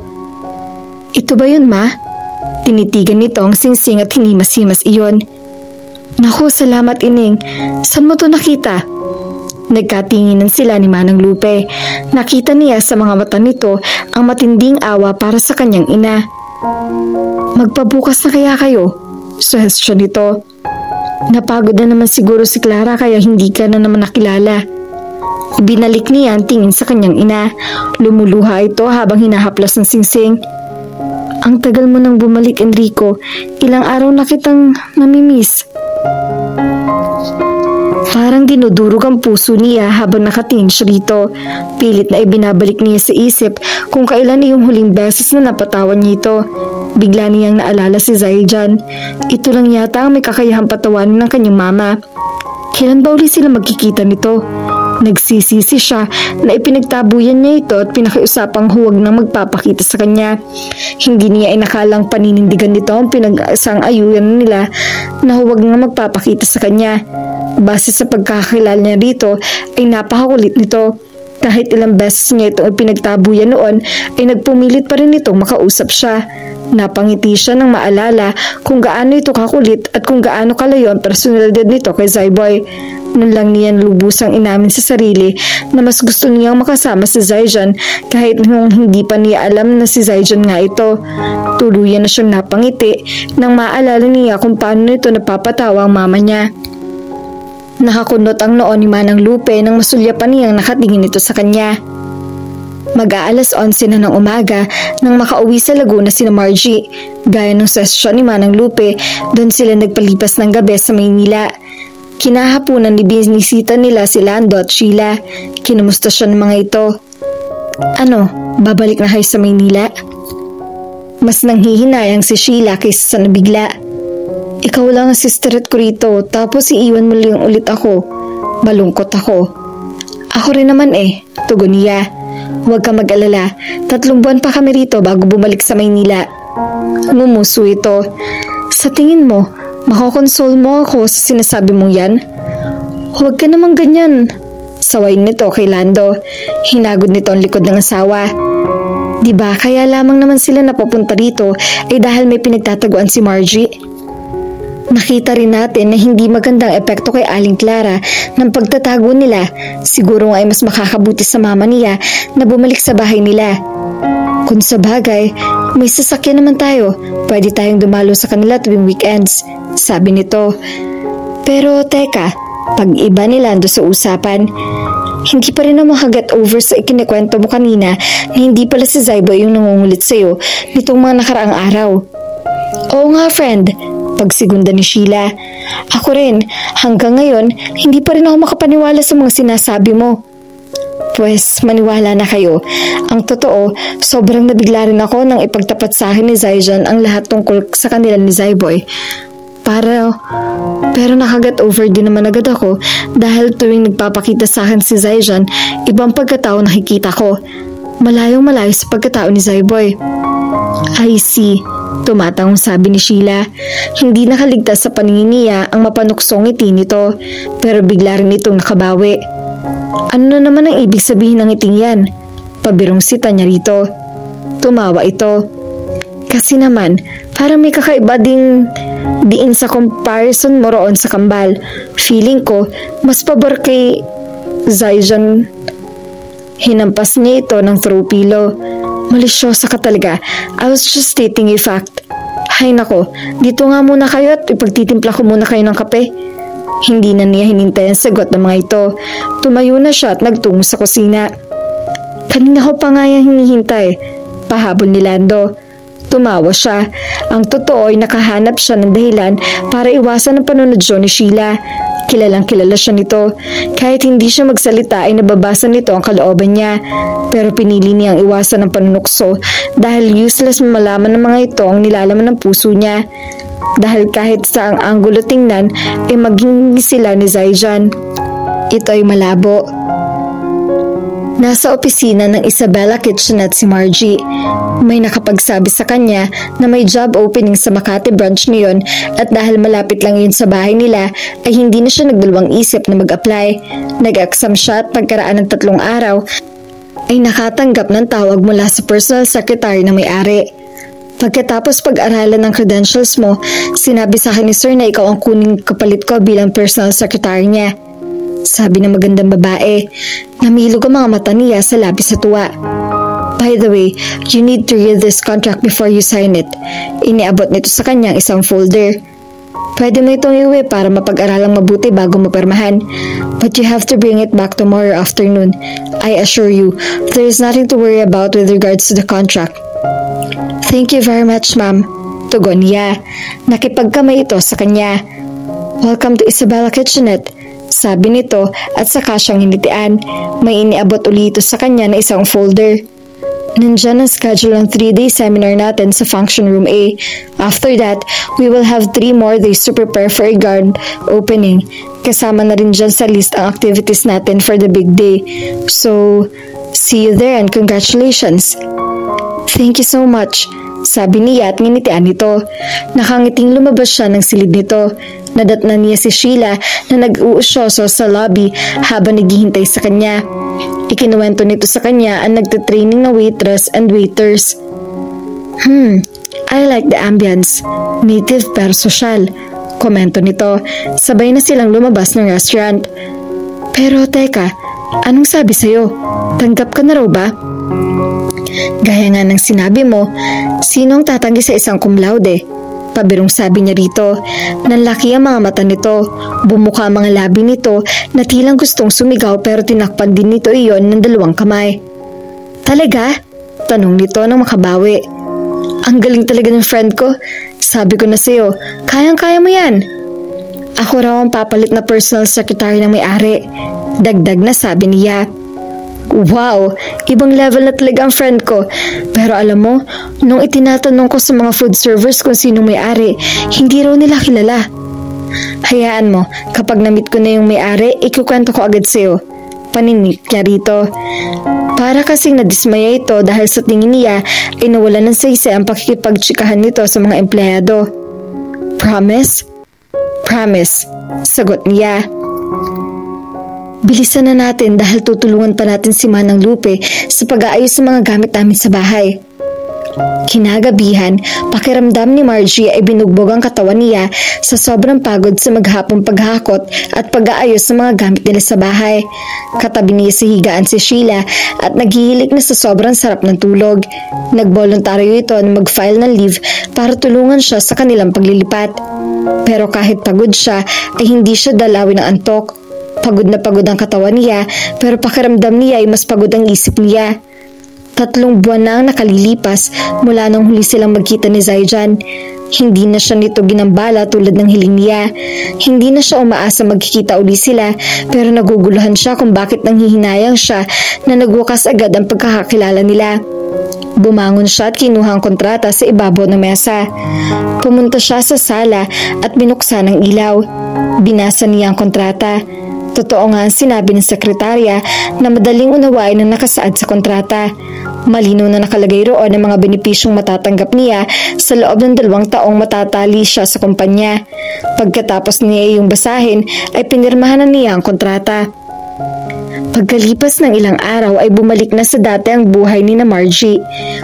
Ito ba yun, ma? Tinitigan nito ang singsing at hinimas-himas iyon. Naku, salamat, Ining. Saan mo to nakita? Nagkatinginan sila ni Manang Lupe. Nakita niya sa mga mata nito ang matinding awa para sa kanyang ina. Magpabukas na kaya kayo? Suhestyon nito. Napagod na naman siguro si Clara kaya hindi ka na naman nakilala. Binalik niya ang tingin sa kanyang ina. Lumuluha ito habang hinahaplas ng singsing. Ang tagal mo nang bumalik, Enrico. Ilang araw na kitang namimiss. Parang dinudurog ang puso niya habang nakatingin siya rito. Pilit na ibinabalik niya sa isip kung kailan yung huling beses na napatawan niya ito. Bigla niyang naalala si Zaijan. Ito lang yata ang may kakayahang patawanin ng kanyang mama. Kailan ba uli sila magkikita nito? Nagsisisi siya na ipinagtabuyan niya ito at pinakiusapang huwag nang magpapakita sa kanya. Hindi niya inakalang paninindigan nito ang pinag-asang-ayuyan nila na huwag nang magpapakita sa kanya. Base sa pagkakakilala niya rito ay napakakulit nito. Kahit ilang beses niya itong ipinagtabuyan noon ay nagpumilit pa rin itong makausap siya. Napangiti siya nang maalala kung gaano ito kakulit at kung gaano kalayo ang personalidad nito kay Zaiboy. Noon lang niya lubusang inamin sa sarili na mas gusto niyang makasama si Zaijan kahit nung hindi pa niya alam na si Zaijan nga ito. Tuluyan na siyang napangiti nang maalala niya kung paano nito napapatawa ang mama niya. Nakakunot ang noon ni Manang Lupe nang masulyapan niyang nakatingin ito sa kanya. Mag-aalas 11 na ng umaga nang makauwi sa Laguna sina Margie. Gaya ng sesyon ni Manang Lupe, doon sila nagpalipas ng gabi sa Maynila. Kinahapunan ni binisita nila si Lando at Sheila. Kinumusta siya ng mga ito. Ano, babalik na kayo sa Maynila? Mas nanghihinayang si Sheila kaysa sa nabigla. Ikaw lang ang sisterit ko rito, tapos iiwan mo lang ulit ako. Malungkot ako. Ako rin naman tugon niya. Huwag ka mag-alala, 3 buwan pa kami rito bago bumalik sa Maynila. Ngumuso ito. Sa tingin mo, makakonsol mo ako sa sinasabi mong yan? Huwag ka naman ganyan. Saway nito kay Lando. Hinagod nito ang likod ng asawa. Diba kaya lamang naman sila napapunta rito ay dahil may pinagtataguan si Margie? Nakita rin natin na hindi magandang epekto kay Aling Clara ng pagtatago nila. Siguro nga ay mas makakabuti sa mama niya na bumalik sa bahay nila. Kung sa bagay, may sasakyan naman tayo. Pwede tayong dumalo sa kanila tuwing weekends, sabi nito. Pero teka, pag-iba ni Lando sa usapan. Hindi pa rin ako get over sa ikinikwento mo kanina na hindi pala si Zaiboy yung nangungulit sa'yo nitong mga nakaraang araw. Oo nga, friend. Pagsigunda ni Sheila. Ako rin, hanggang ngayon, hindi pa rin ako makapaniwala sa mga sinasabi mo. Pues, maniwala na kayo. Ang totoo, sobrang nabigla rin ako nang ipagtapat sa akin ni Zaijan ang lahat tungkol sa kanila ni Zaiboy. Pero nakagat over din naman agad ako dahil tuwing nagpapakita sa akin si Zaijan, ibang pagkatao nakikita ko. Malayong malayo sa pagkatao ni Zaiboy. I see. Tumatangong sabi ni Sheila. Hindi nakaligtas sa paningin niya ang mapanuksong ngiti nito, pero bigla rin itong nakabawi. Ano na naman ang ibig sabihin ng ngiting yan? Pabirong sita niya rito. Tumawa ito. Kasi naman, parang may kakaiba ding diin sa comparison mo roon sa kambal. Feeling ko, mas pabor kay Zaijan. Hinampas niya ito ng throw pillow. Malisyosa ka talaga. I was just stating a fact. Hay nako, dito nga muna kayo at ipagtitimpla ko muna kayo ng kape. Hindi na niya hinintay ang sagot ng mga ito. Tumayo na siya at nagtungo sa kusina. Kanina ko pa nga yung hinihintay. Pahabol ni Lando. Tumawa siya. Ang totoo ay nakahanap siya ng dahilan para iwasan ang panunodyo ni Sheila. Kilalang kilala siya nito. Kahit hindi siya magsalita ay nababasa nito ang kalooban niya. Pero pinili niyang iwasan ang panunukso dahil useless malaman ng mga ito ang nilalaman ng puso niya. dahil kahit sa ang anggulo tingnan ay maging sila ni Zaijan. Ito ay malabo. Nasa opisina ng Isabella Kitchenette si Margie. May nakapagsabi sa kanya na may job opening sa Makati branch ngayon at dahil malapit lang yun sa bahay nila ay hindi na siya nagdalawang isip na mag-apply. Nag-exam siya at pagkaraan ng 3 araw ay nakatanggap ng tawag mula sa personal secretary na may-ari. Pagkatapos pag-aralan ng credentials mo, sinabi sa akin ni sir na ikaw ang kuning kapalit ko bilang personal secretary niya. Sabi ng magandang babae. Namilog ang mga mata niya sa labis sa tuwa. By the way, you need to read this contract before you sign it. Iniabot nito sa kanyang isang folder. Pwede mo itong iuwi para mapag-aralang mabuti bago mo pirmahan. But you have to bring it back tomorrow afternoon. I assure you, there is nothing to worry about with regards to the contract. Thank you very much, ma'am. Tugon niya. Nakipagkamay ito sa kanya. Welcome to Isabella Kitchenette. Sabi nito at saka siyang hinitian. May iniabot ulit ito sa kanya na isang folder. Nandyan ang schedule ng 3-day seminar natin sa function room A. After that, we will have 3 more days to prepare for a grand opening. Kasama na rin dyan sa list ang activities natin for the big day. So, see you there and congratulations. Thank you so much. Sabi niya at nginitian nito. Nakangiting lumabas siya ng silid nito. Nadatnan niya si Sheila na nag-uusyoso sa lobby habang naghihintay sa kanya. Ikinuwento nito sa kanya ang nagtitraining na waitress and waiters. I like the ambience. Native pero social. Komento nito. Sabay na silang lumabas ng restaurant. Pero teka, anong sabi sa'yo? Tanggap ka na raw ba? Gaya nga ng sinabi mo, sino ang tatanggi sa isang cum laude? Pabirong sabi niya rito. Nanlaki ang mga mata nito. Bumuka ang mga labi nito na tilang gustong sumigaw pero tinakpan din nito iyon ng 2 kamay. Talaga? Tanong nito ng makabawi. Ang galing talaga ng friend ko. Sabi ko na sa'yo, kayang-kaya mo yan. Ako raw ang papalit na personal secretary ng may-ari. Dagdag na sabi niya. Wow, ibang level na talaga ang friend ko. Pero alam mo, nung itinatanong ko sa mga food servers kung sino may-ari, hindi raw nila kilala. Hayaan mo, kapag na-meet ko na yung may-ari, ikukwento ko agad sa'yo. Paninik niya rito. Para kasing nadismaya ito dahil sa tingin niya ay nawalan ng saysay ang pakikipagtsikahan nito sa mga empleyado. Promise? Promise, sagot niya. Bilisan na natin dahil tutulungan pa natin si Manang Lupe sa pag-aayos ng mga gamit namin sa bahay. Kinagabihan, pakiramdam ni Margie ay binugbog ang katawan niya sa sobrang pagod sa maghapong paghakot at pag-aayos ng mga gamit nila sa bahay. Katabi niya sa higaan si Sheila at naghihilik na sa sobrang sarap ng tulog. Nagboluntaryo ito na mag-file ng leave para tulungan siya sa kanilang paglilipat. Pero kahit pagod siya ay hindi siya dalawin ng antok. Pagod na pagod ang katawan niya pero pakiramdam niya ay mas pagod ang isip niya. 3 buwan na ang nakalilipas mula nang huli silang magkita ni Zaijan. Hindi na siya nito ginambala tulad ng hiling niya. Hindi na siya umaasa magkikita uli sila pero naguguluhan siya kung bakit nanghihinayang siya na nagwakas agad ang pagkakakilala nila. Bumangon siya at kinuha ang kontrata sa ibabaw ng mesa. Pumunta siya sa sala at binuksan ang ilaw. Binasa niya ang kontrata. Totoo nga ang sinabi ng sekretarya na madaling unawain ang nakasaad sa kontrata. Malinaw na nakalagay roon ang mga benepisyong matatanggap niya sa loob ng 2 taong matatali siya sa kumpanya. Pagkatapos niya yung basahin ay pinirmahan na niya ang kontrata. Pagkalipas ng ilang araw ay bumalik na sa dati ang buhay ni na Margie.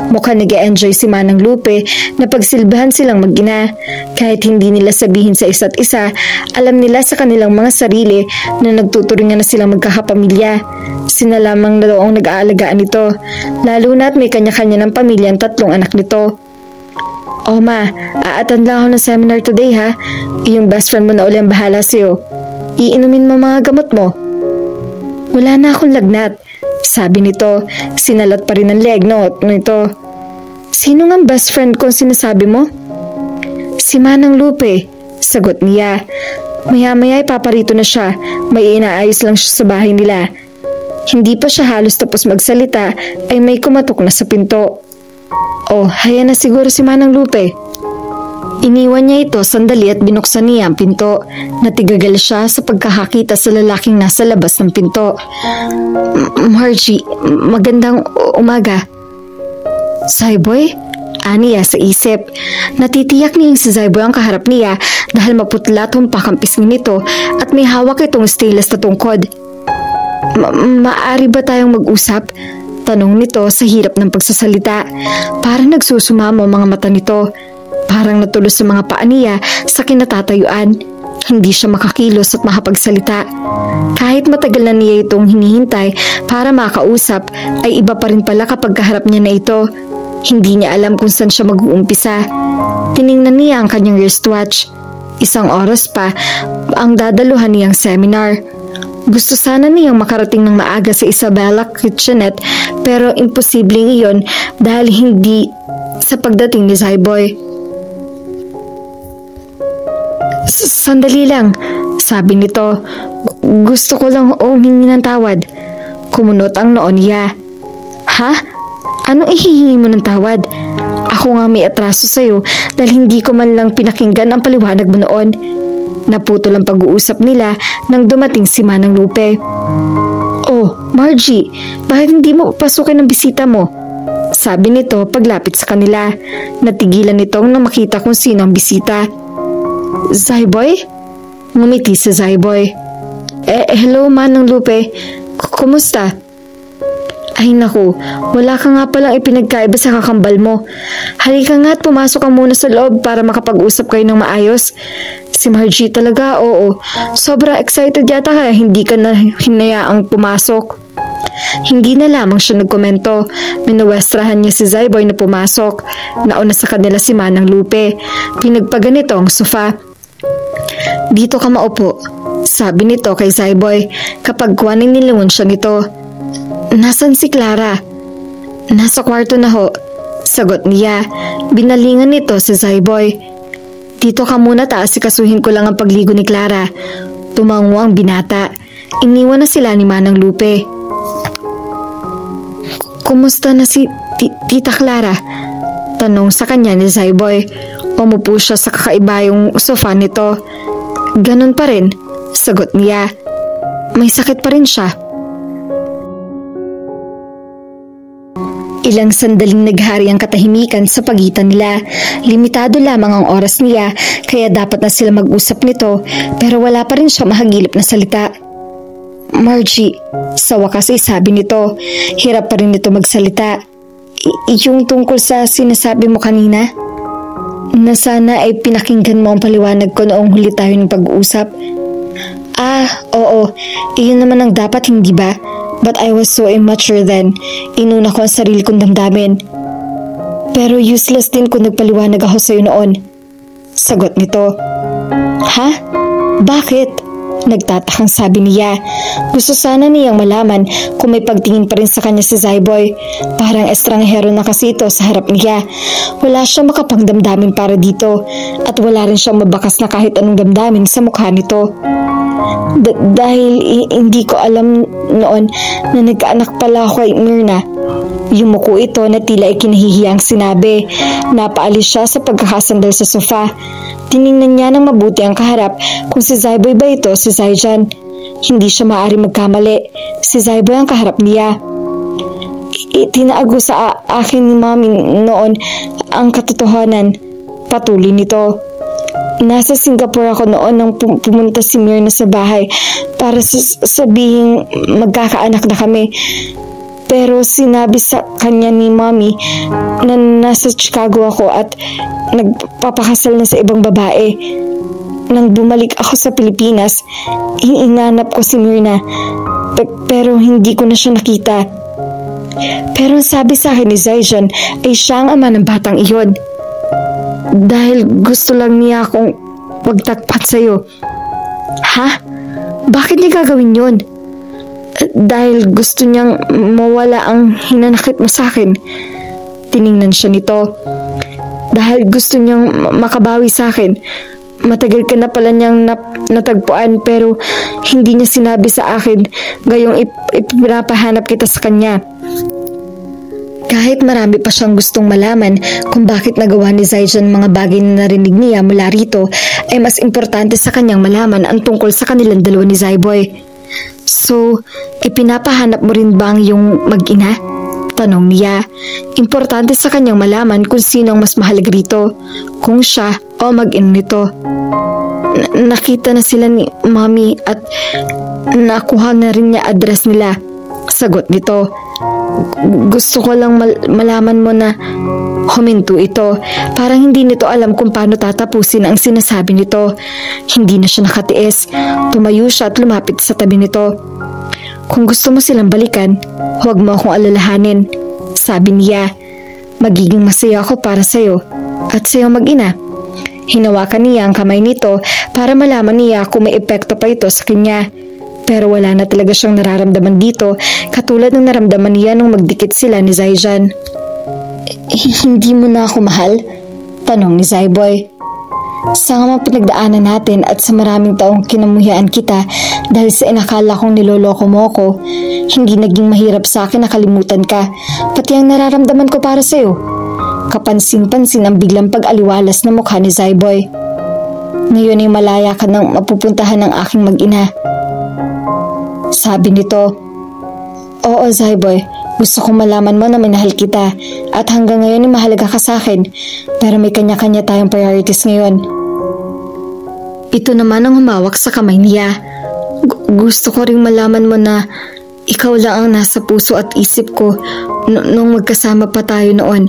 Mukhang nag-enjoy si Manang Lupe na pagsilbahan silang mag-ina. Kahit hindi nila sabihin sa isa't isa, alam nila sa kanilang mga sarili na nagtuturingan na silang magkakapamilya. Sina lamang na daw ang nag-aalagaan nito, lalo na at may kanya-kanya ng pamilya ang 3 anak nito. Oh ma, a-attend lang ako ng seminar today ha. Yung best friend mo na uli ang bahala sa'yo. Iinumin mo mga gamot mo. Wala na akong lagnat, sabi nito. Sinalat pa rin ang leg nito. Sino nga best friend kong sinasabi mo? Si Manang Lupe, sagot niya. Maya-maya ay paparito na siya. May inaayos lang siya sa bahay nila. Hindi pa siya halos tapos magsalita ay may kumatok na sa pinto. Oh, haya na siguro si Manang Lupe. Iniwan niya ito sandali at binuksan niya ang pinto. Natigagal siya sa pagkakakita sa lalaking nasa labas ng pinto. Margie, magandang umaga. Zyboy? Aniya sa isip. Natitiyak niyang si Zyboy ang kaharap niya dahil maputla tumpak ang pisngi nito at may hawak itong stainless na tungkod. Maari ba tayong mag-usap? Tanong nito sa hirap ng pagsasalita. Parang nagsusumamo ang mga mata nito. Parang natulos sa mga paa niya sa kinatatayuan. Hindi siya makakilos at makapagsalita. Kahit matagal na niya itong hinihintay para makausap, ay iba pa rin pala kapag kaharap niya na ito. Hindi niya alam kung saan siya mag-uumpisa. Tiningnan niya ang kanyang wristwatch. 1 oras pa ang dadaluhan niyang seminar. Gusto sana niyang makarating ng maaga sa Isabella Kitchenette pero imposibleng iyon dahil hindi sa pagdating ni Zyboy. Sandali lang, sabi nito. Gusto ko lang humingi ng tawad. Kumunot ang noo niya. Ha? Anong ihihingi mo ng tawad? Ako nga may atraso sa'yo dahil hindi ko man lang pinakinggan ang paliwanag mo noon. Naputol ang pag-uusap nila nang dumating si Manang Lupe. Oh, Margie, bakit hindi mo pasukin ang bisita mo? Sabi nito paglapit sa kanila. Natigilan nitong nang makita kung sino ang bisita. Zyboy? Ngumiti si Zyboy. Hello Manang Lupe. Kumusta? Ay naku, wala ka nga palang ipinagkaiba sa kakambal mo. Halika nga at pumasok ka muna sa loob para makapag-usap kayo ng maayos. Si Margie talaga, oo. Sobra excited yata kaya hindi ka na hinayaang pumasok. Hindi na lamang siya nagkomento. Minuwestrahan niya si Zyboy na pumasok. Nauna sa kanila si Manang Lupe. Pinagpaganito ang sofa. Dito ka maupo, sabi nito kay Zyboy kapag kuwaning nilingon siya nito. Nasaan si Clara? Nasa kwarto na ho, sagot niya. Binalingan nito si Zyboy. Dito ka muna asikasuhin ko lang ang pagligo ni Clara. Tumango ang binata. Iniwan na sila ni Manang Lupe. Kumusta na si Tita Clara? Tanong sa kanya ni Zyboy. Umupo siya sa kakaibayong sofa nito. Ganon pa rin, sagot niya. May sakit pa rin siya. Ilang sandaling naghari ang katahimikan sa pagitan nila. Limitado lamang ang oras niya kaya dapat na sila mag-usap nito pero wala pa rin siya mahagilap na salita. Margie, sa wakas ay sabi nito. Hirap pa rin nito magsalita. Yung tungkol sa sinasabi mo kanina? Na sana ay pinakinggan mo ang paliwanag ko noong huli tayo ng pag-uusap. Oo. Iyon naman ang dapat, hindi ba? But I was so immature then. Inuna ko ang sarili kong damdamin. Pero useless din kung nagpaliwanag ako sa'yo noon. Sagot nito. Ha? Bakit? Nagtatakang sabi niya. Gusto sana niyang malaman kung may pagtingin pa rin sa kanya si Zyboy. Parang estranghero na kasi ito sa harap niya. Wala siyang makapangdamdamin para dito. At wala rin siyang mabakas na kahit anong damdamin sa mukha nito. Dahil hindi ko alam noon na nagkaanak pala ako kay Myrna. Yumuko ito na tila ikinahihiyang sinabi. Napaalis siya sa pagkakasandal sa sofa. Tiningnan niya ng mabuti ang kaharap kung si Zyboy ba ito si Zyjan. Hindi siya maaari magkamali. Si Zyboy ang kaharap niya. Itinaago sa akin ni Mami noon ang katotohanan. Patuloy nito. Nasa Singapore ako noon nang pumunta si Myrna sa bahay para sabihin magkakaanak na kami. Pero sinabi sa kanya ni Mommy na nasa Chicago ako at nagpapakasal na sa ibang babae. Nang bumalik ako sa Pilipinas, inanap ko si Myrna. Pero hindi ko na siya nakita. Pero ang sabi sa akin ni Zyjan ay siya ang ama ng batang iyon. Dahil gusto lang niya akong pagtakpat sa'yo. Ha? Bakit niya gagawin yun? Dahil gusto niyang mawala ang hinanakit mo sa akin. Tiningnan siya nito. Dahil gusto niyang makabawi sa akin. Matagal ka na pala niyang natagpuan pero hindi niya sinabi sa akin gayong ipinapahanap kita sa kanya. Kahit marami pa siyang gustong malaman kung bakit nagawa ni Zaijan mga bagay na narinig niya mula rito, ay mas importante sa kanyang malaman ang tungkol sa kanilang dalawa ni Zaiboy. So, ipinapahanap mo rin ba ang iyong mag-ina? Tanong niya. Importante sa kanyang malaman kung sino ang mas mahalaga rito, kung siya o mag-ina nito. Nakita na sila ni Mommy at nakuha na rin niya address nila. Sagot nito. Gusto ko lang malaman mo na huminto ito. Parang hindi nito alam kung paano tatapusin ang sinasabi nito. Hindi na siya nakatiis. Tumayo siya at lumapit sa tabi nito. Kung gusto mo silang balikan, huwag mo akong alalahanin. Sabi niya, magiging masaya ako para sa'yo at sa'yo mag-ina. Hinawakan niya ang kamay nito para malaman niya kung may epekto pa ito sa kanya. Pero wala na talaga siyang nararamdaman dito, katulad ng naramdaman niya nung magdikit sila ni Zaijan. Hindi mo na ako mahal? Tanong ni Zaiboy. Sa mga pinagdaanan natin at sa maraming taong kinamuhian kita dahil sa inakala kong niloloko mo ako, hindi naging mahirap sa akin na kalimutan ka, pati ang nararamdaman ko para sa'yo. Kapansin-pansin ang biglang pag-aliwalas na mukha ni Zaiboy. Ngayon ay malaya ka nang mapupuntahan ng aking mag-ina. Sabi nito, Oo Zaiboy, gusto kong malaman mo na minahal kita at hanggang ngayon ay mahalaga ka sa akin, pero may kanya-kanya tayong priorities ngayon. Ito naman ang humawak sa kamay niya. Gusto ko ring malaman mo na ikaw lang ang nasa puso at isip ko nung magkasama pa tayo noon.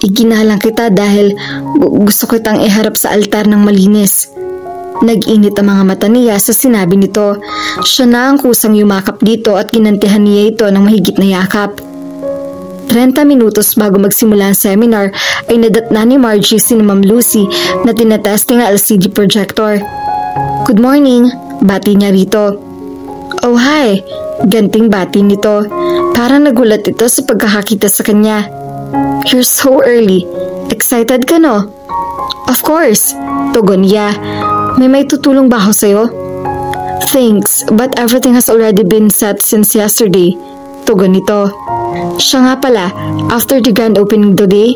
Iginalang kita dahil gusto kitang iharap sa altar ng malinis. Nag-init ang mga mata niya sa sinabi nito. Siya na ang kusang yumakap dito at ginantihan niya ito ng mahigit na yakap. 30 minutos bago magsimula ang seminar ay nadatna ni Margie si Ma'am Lucy na tinetesting ang LCD projector. Good morning, bati niya rito. Oh hi, ganting bati nito. Parang nagulat ito sa pagkakakita sa kanya. You're so early. Excited ka no? Of course, tugon niya. May tutulong ba ako sa'yo? Thanks, but everything has already been set since yesterday. Tugon nito. Siya nga pala, after the grand opening today,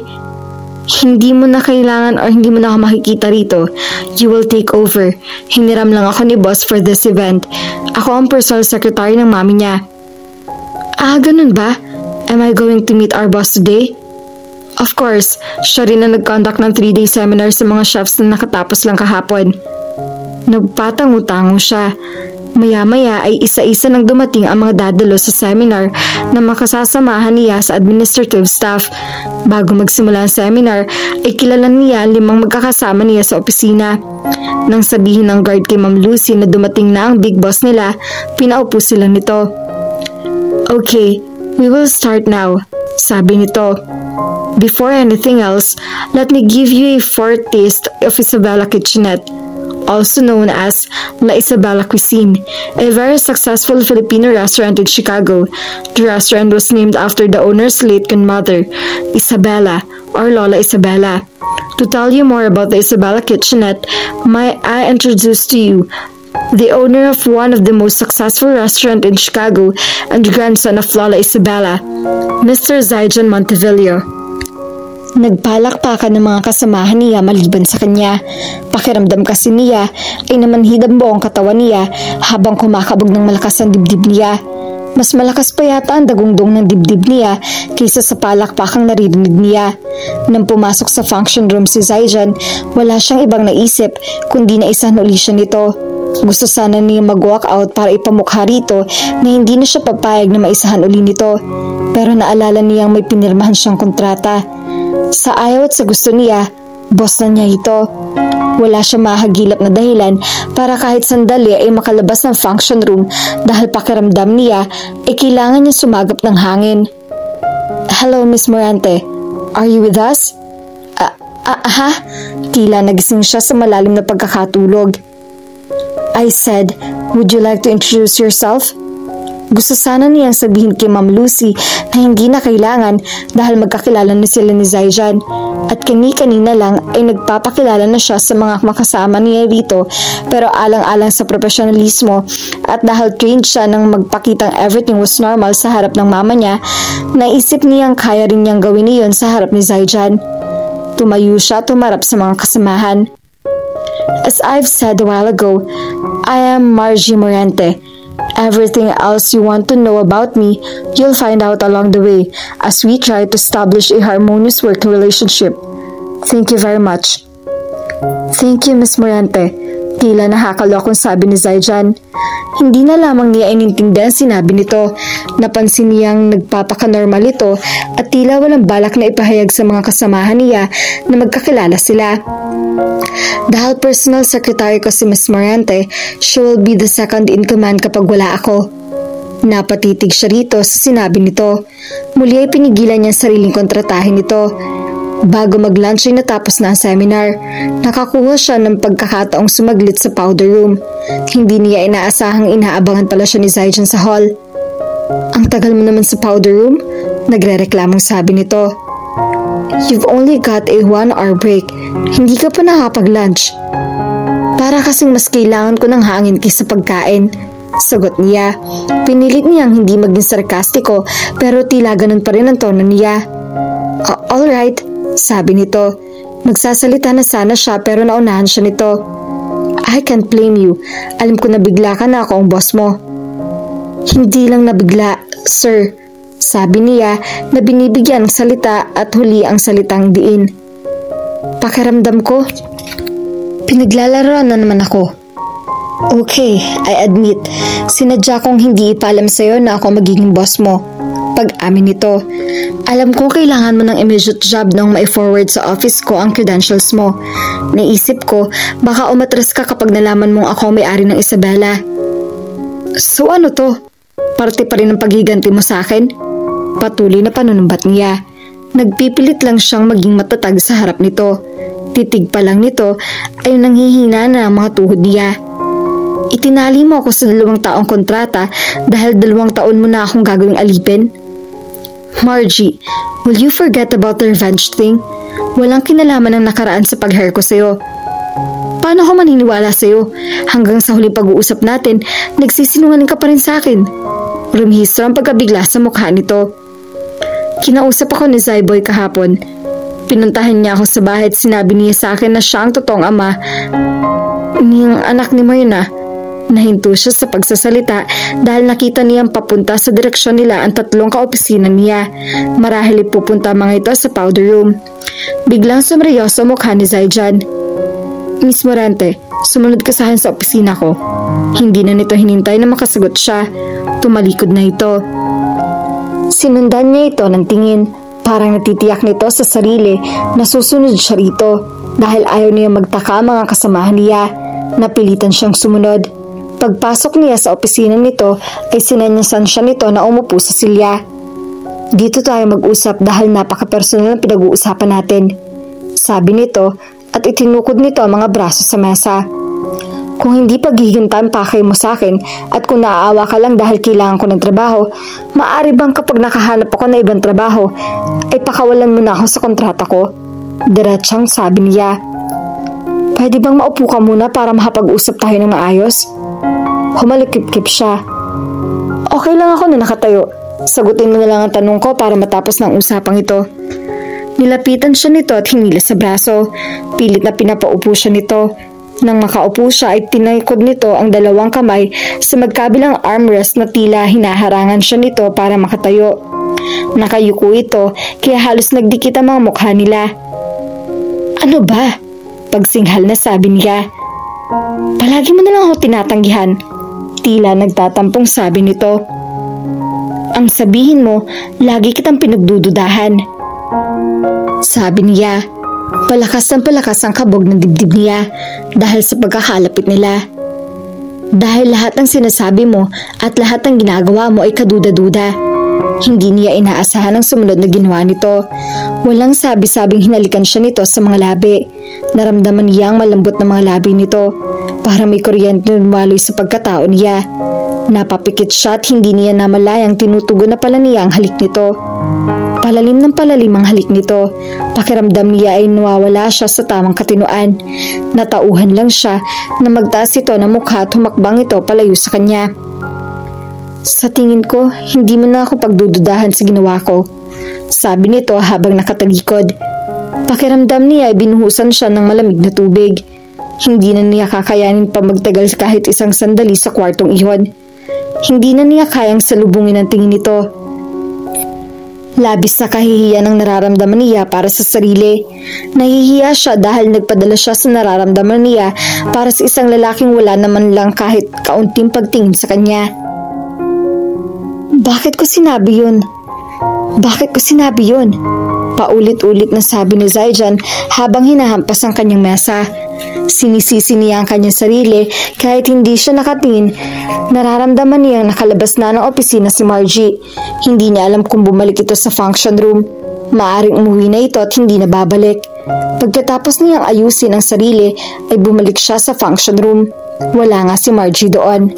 hindi mo na kailangan or hindi mo na ako makikita rito. You will take over. Hiniram lang ako ni boss for this event. Ako ang personal secretary ng mami niya. Ah, ganun ba? Am I going to meet our boss today? Of course, siya rin na nag-conduct ng 3-day seminar sa mga chefs na nakatapos lang kahapon. Nagpatango-tango siya. Maya-maya ay isa-isa nang dumating ang mga dadalo sa seminar na makasasamahan niya sa administrative staff. Bago magsimula ang seminar, ay kilala niya 5 magkakasama niya sa opisina. Nang sabihin ng guard kay Ma'am Lucy na dumating na ang big boss nila, pinaupo sila nito. Okay, we will start now, sabi nito. Before anything else, let me give you a foretaste of Isabella Kitchenette, also known as La Isabella Cuisine, a very successful Filipino restaurant in Chicago. The restaurant was named after the owner's late grandmother, Isabella, or Lola Isabella. To tell you more about the Isabella Kitchenette, may I introduce to you the owner of one of the most successful restaurants in Chicago and the grandson of Lola Isabella, Mr. Zaijan Montevideo. Nagpalakpakan ng mga kasamahan niya maliban sa kanya. Pakiramdam kasi niya ay namanhid ang buong katawan niya habang kumakabog ng malakas ang dibdib niya. Mas malakas pa yata ang dagungdong ng dibdib niya kaysa sa palakpakang naririnig niya. Nang pumasok sa function room si Zaijan, wala siyang ibang naisip kundi na isahan uli siya nito. Gusto sana niya mag-walk out para ipamukha rito na hindi na siya papayag na maisahan uli nito. Pero naalala niyang may pinirmahan siyang kontrata. Sa ayaw at sa gusto niya, boss na niya ito. Wala siya mahagilap na dahilan para kahit sandali ay makalabas ng function room dahil pakiramdam niya ay kailangan niya sumagap ng hangin. Hello, Miss Morante. Are you with us? Ha? Tila nagising siya sa malalim na pagkakatulog. I said, would you like to introduce yourself? Gusto sana niyang sabihin kay Ma'am Lucy na hindi na kailangan dahil magkakilala na sila ni Zaijan. At kani-kanina lang ay nagpapakilala na siya sa mga makasama niya rito, pero alang-alang sa profesionalismo at dahil trained siya nang magpakitang everything was normal sa harap ng mama niya, naisip niyang kaya rin niyang gawin iyon sa harap ni Zaijan. Tumayo siya tumarap sa mga kasamahan. As I've said a while ago, I am Margie Morente. Everything else you want to know about me, you'll find out along the way as we try to establish a harmonious working relationship. Thank you very much. Thank you, Miss Morente. Tila nakakalokong sabi ni Zaijan. Hindi na lamang niya inintindihan sinabi nito. Napansin niyang nagpapaka-normal ito at tila walang balak na ipahayag sa mga kasamahan niya na magkakilala sila. Dahil personal secretary ko si Miss Morente, she will be the second in command kapag wala ako. Napatitig siya rito sa sinabi nito. Muli ay pinigilan niya sariling kontratahin ito. Bago mag-lunch ay natapos na ang seminar. Nakakuha siya ng pagkakataong sumaglit sa powder room. Hindi niya inaasahang inaabangan pala siya ni Zaijan sa hall. Ang tagal mo naman sa powder room? Nagre-reklamong sabi nito. You've only got a 1-hour break. Hindi ka pa nakapag-lunch. Para kasing mas kailangan ko ng hangin kaysa pagkain. Sagot niya. Pinilit niyang hindi maging sarkastiko pero tila ganun pa rin ang tono niya. Alright, sabi nito. Magsasalita na sana siya pero naunahan siya nito. I can't blame you. Alam ko na bigla ka na ako ang boss mo. Hindi lang nabigla, sir. Sabi niya na binibigyan ng salita at huli ang salitang diin. Pakiramdam ko, pinaglalaroan na naman ako. Okay, I admit, sinadya kong hindi ipaalam sa'yo na ako magiging boss mo. Pag-amin nito, alam kong kailangan mo ng immediate job nang ma-forward sa office ko ang credentials mo. Naisip ko, baka umatras ka kapag nalaman mong ako may-ari ng Isabela. So ano to? Parte pa rin ng paghiganti mo sa akin? Patuloy na panunumbat niya. Nagpipilit lang siyang maging matatag sa harap nito. Titig pa lang nito ay nanghihina na ang mga tuhod niya. Itinali mo ako sa 2 taong kontrata dahil 2 taon mo na akong gagawing alipin? Margie, will you forget about the revenge thing? Walang kinalaman ang nakaraan sa pag-hire ko sa'yo. Paano ako maniniwala sa'yo? Hanggang sa huling pag-uusap natin, nagsisinungaling ka pa rin sa akin. Rumihistro ang pagkabigla sa mukha nito. Kinausap ako ni Zyboy kahapon. Pinuntahan niya ako sa bahay at sinabi niya sa akin na siya ang totoong ama niyang anak ni Myrna. Nahinto siya sa pagsasalita dahil nakita niyang papunta sa direksyon nila ang 3 kaopisina niya. Marahil ipupunta mga ito sa powder room. Biglang sumreyoso mukha ni Zaijan. Miss Morente, sumunod ka sa akin sa opisina ko. Hindi na nito hinintay na makasagot siya. Tumalikod na ito. Sinundan niya ito ng tingin. Parang natitiyak nito sa sarili na susunod siya rito. Dahil ayaw niya magtaka mga kasamahan niya. Napilitan siyang sumunod. Pagpasok niya sa opisina nito ay sinanyasan siya nito na umupo sa silya. Dito tayo mag-usap dahil napaka-personal ang pinag-uusapan natin. Sabi nito at itinukod nito ang mga braso sa mesa. Kung hindi paghihintahan pa kayo mo sa akin at kung naaawa ka lang dahil kailangan ko ng trabaho, maaari bang kapag nakahanap ako ng ibang trabaho ay pakawalan mo na ako sa kontrata ko? Diretsang sabi niya. Pwede bang maupo ka muna para makapag-usap tayo ng maayos? Humalikip-kip siya. Okay lang ako na nakatayo. Sagutin mo na lang ang tanong ko para matapos ng usapang ito. Nilapitan siya nito at hinilas sa braso. Pilit na pinapaupo siya nito. Nang makaupo siya ay tinaikod nito ang 2 kamay sa magkabilang armrest na tila hinaharangan siya nito para makatayo. Nakayuko ito kaya halos nagdikit ang mga mukha nila. Ano ba? Pagsinghal na sabi niya. Palagi mo na lang ako tinatanggihan. Tila nagtatampong sabi nito. Ang sabihin mo, lagi kitang pinagdududahan. Sabi niya. Palakas ang kabog ng dibdib niya dahil sa pagkakalapit nila. Dahil lahat ng sinasabi mo at lahat ng ginagawa mo ay kaduda-duda. Hindi niya inaasahan ang sumunod na ginawa nito. Walang sabi-sabing hinalikan siya nito sa mga labi. Naramdaman niya ang malambot na mga labi nito. Para may kuryente na lumaloy sa pagkatao niya. Napapikit siya at hindi niya namalayang tinutugon na pala niya ang halik nito. Palalim ng palalim ang halik nito. Pakiramdam niya ay nawawala siya sa tamang katinuan. Natauhan lang siya na magtaas ito ng mukha at humakbang ito palayo sa kanya. Sa tingin ko, hindi mo na ako pagdududahan sa ginawa ko, sabi nito habang nakatalikod. Pakiramdam niya ay binuhusan siya ng malamig na tubig. Hindi na niya kakayanin pa magtagal kahit isang sandali sa kwartong iyon. Hindi na niya kayang salubungin ang tingin nito. Labis na kahihiyan ang nararamdaman niya para sa sarili. Nahihiya siya dahil nagpadala siya sa nararamdaman niya para sa isang lalaking wala naman lang kahit kaunting pagtingin sa kanya. Bakit ko sinabi yun? Bakit ko sinabi yun? Paulit-ulit na sabi ni Zaijan habang hinahampas ang kanyang mesa. Sinisisi niya ang kanyang sarili kahit hindi siya nakatingin. Nararamdaman niyang nakalabas na ng opisina si Margie. Hindi niya alam kung bumalik ito sa function room. Maaring umuwi na ito at hindi na babalik. Pagkatapos niyang ayusin ang sarili ay bumalik siya sa function room. Wala nga si Margie doon.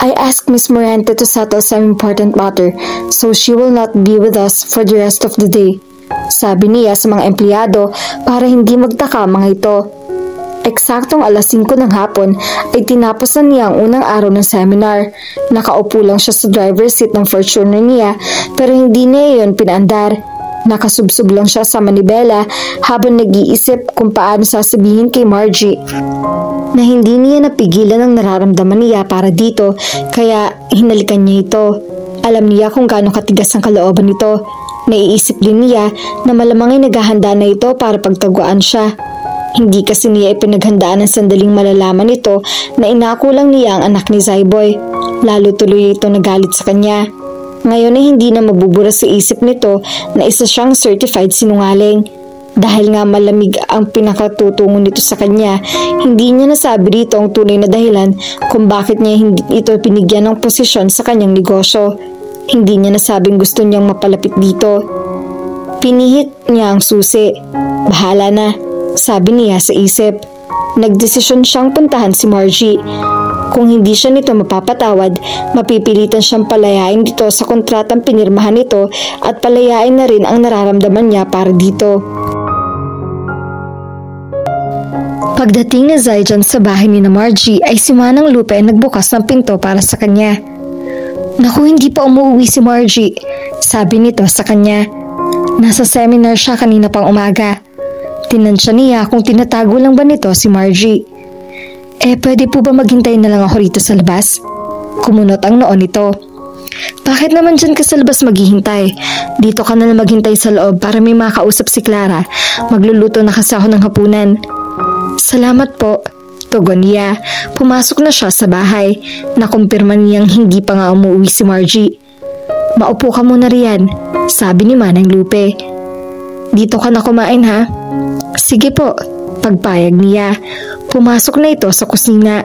I asked Miss Morante to settle some important matter so she will not be with us for the rest of the day, sabi niya sa mga empleyado para hindi magtaka mga ito. Eksaktong alas 5 ng hapon ay tinapos na niya ang unang araw ng seminar. Nakaupo lang siya sa driver's seat ng Fortuner niya pero hindi niya yun pinaandar. Nakasubsob lang siya sa manibela habang nag-iisip kung paano sasabihin kay Margie na hindi niya napigilan ang nararamdaman niya para dito kaya hinalikan niya ito. Alam niya kung gaano katigas ang kalooban nito. Naiisip din niya na malamang ay naghahanda na ito para pagtaguan siya. Hindi kasi niya ipinaghandaan ng sandaling malalaman ito na inako lang niya ang anak ni Zaiboy. Lalo tuloy ito nagalit sa kanya. Ngayon ay hindi na mabubura sa isip nito na isa siyang certified sinungaling. Dahil nga malamig ang pinakatutungo nito sa kanya, hindi niya nasabi rito ang tunay na dahilan kung bakit niya hindi ito pinigyan ng posisyon sa kanyang negosyo. Hindi niya nasabing gusto niyang mapalapit dito. Pinihit niya ang susi. Bahala na, sabi niya sa isip. Nagdesisyon siyang puntahan si Margie. Kung hindi siya nito mapapatawad, mapipilitan siyang palayain dito sa kontratang pinirmahan nito at palayain na rin ang nararamdaman niya para dito. Pagdating ni Zaijan sa bahay ni Margie ay si Manang Lupe ay nagbukas ng pinto para sa kanya. Naku, hindi pa umuwi si Margie, sabi nito sa kanya. Nasa seminar siya kanina pang umaga. Tinansya niya kung tinatago lang ba nito si Margie. Pwede po ba maghintay na lang ako rito sa labas? Kumunot ang noon nito. Bakit naman dyan ka sa labas maghihintay? Dito ka na lang maghintay sa loob para may makausap si Clara. Magluluto na kasi ako ng hapunan. Salamat po, tugon niya. Pumasok na siya sa bahay. Nakumpirma niyang hindi pa nga umuwi si Margie. Maupo ka muna riyan, sabi ni Manang Lupe. Dito ka na kumain ha? Sige po, pagpayag niya. Pumasok na ito sa kusina.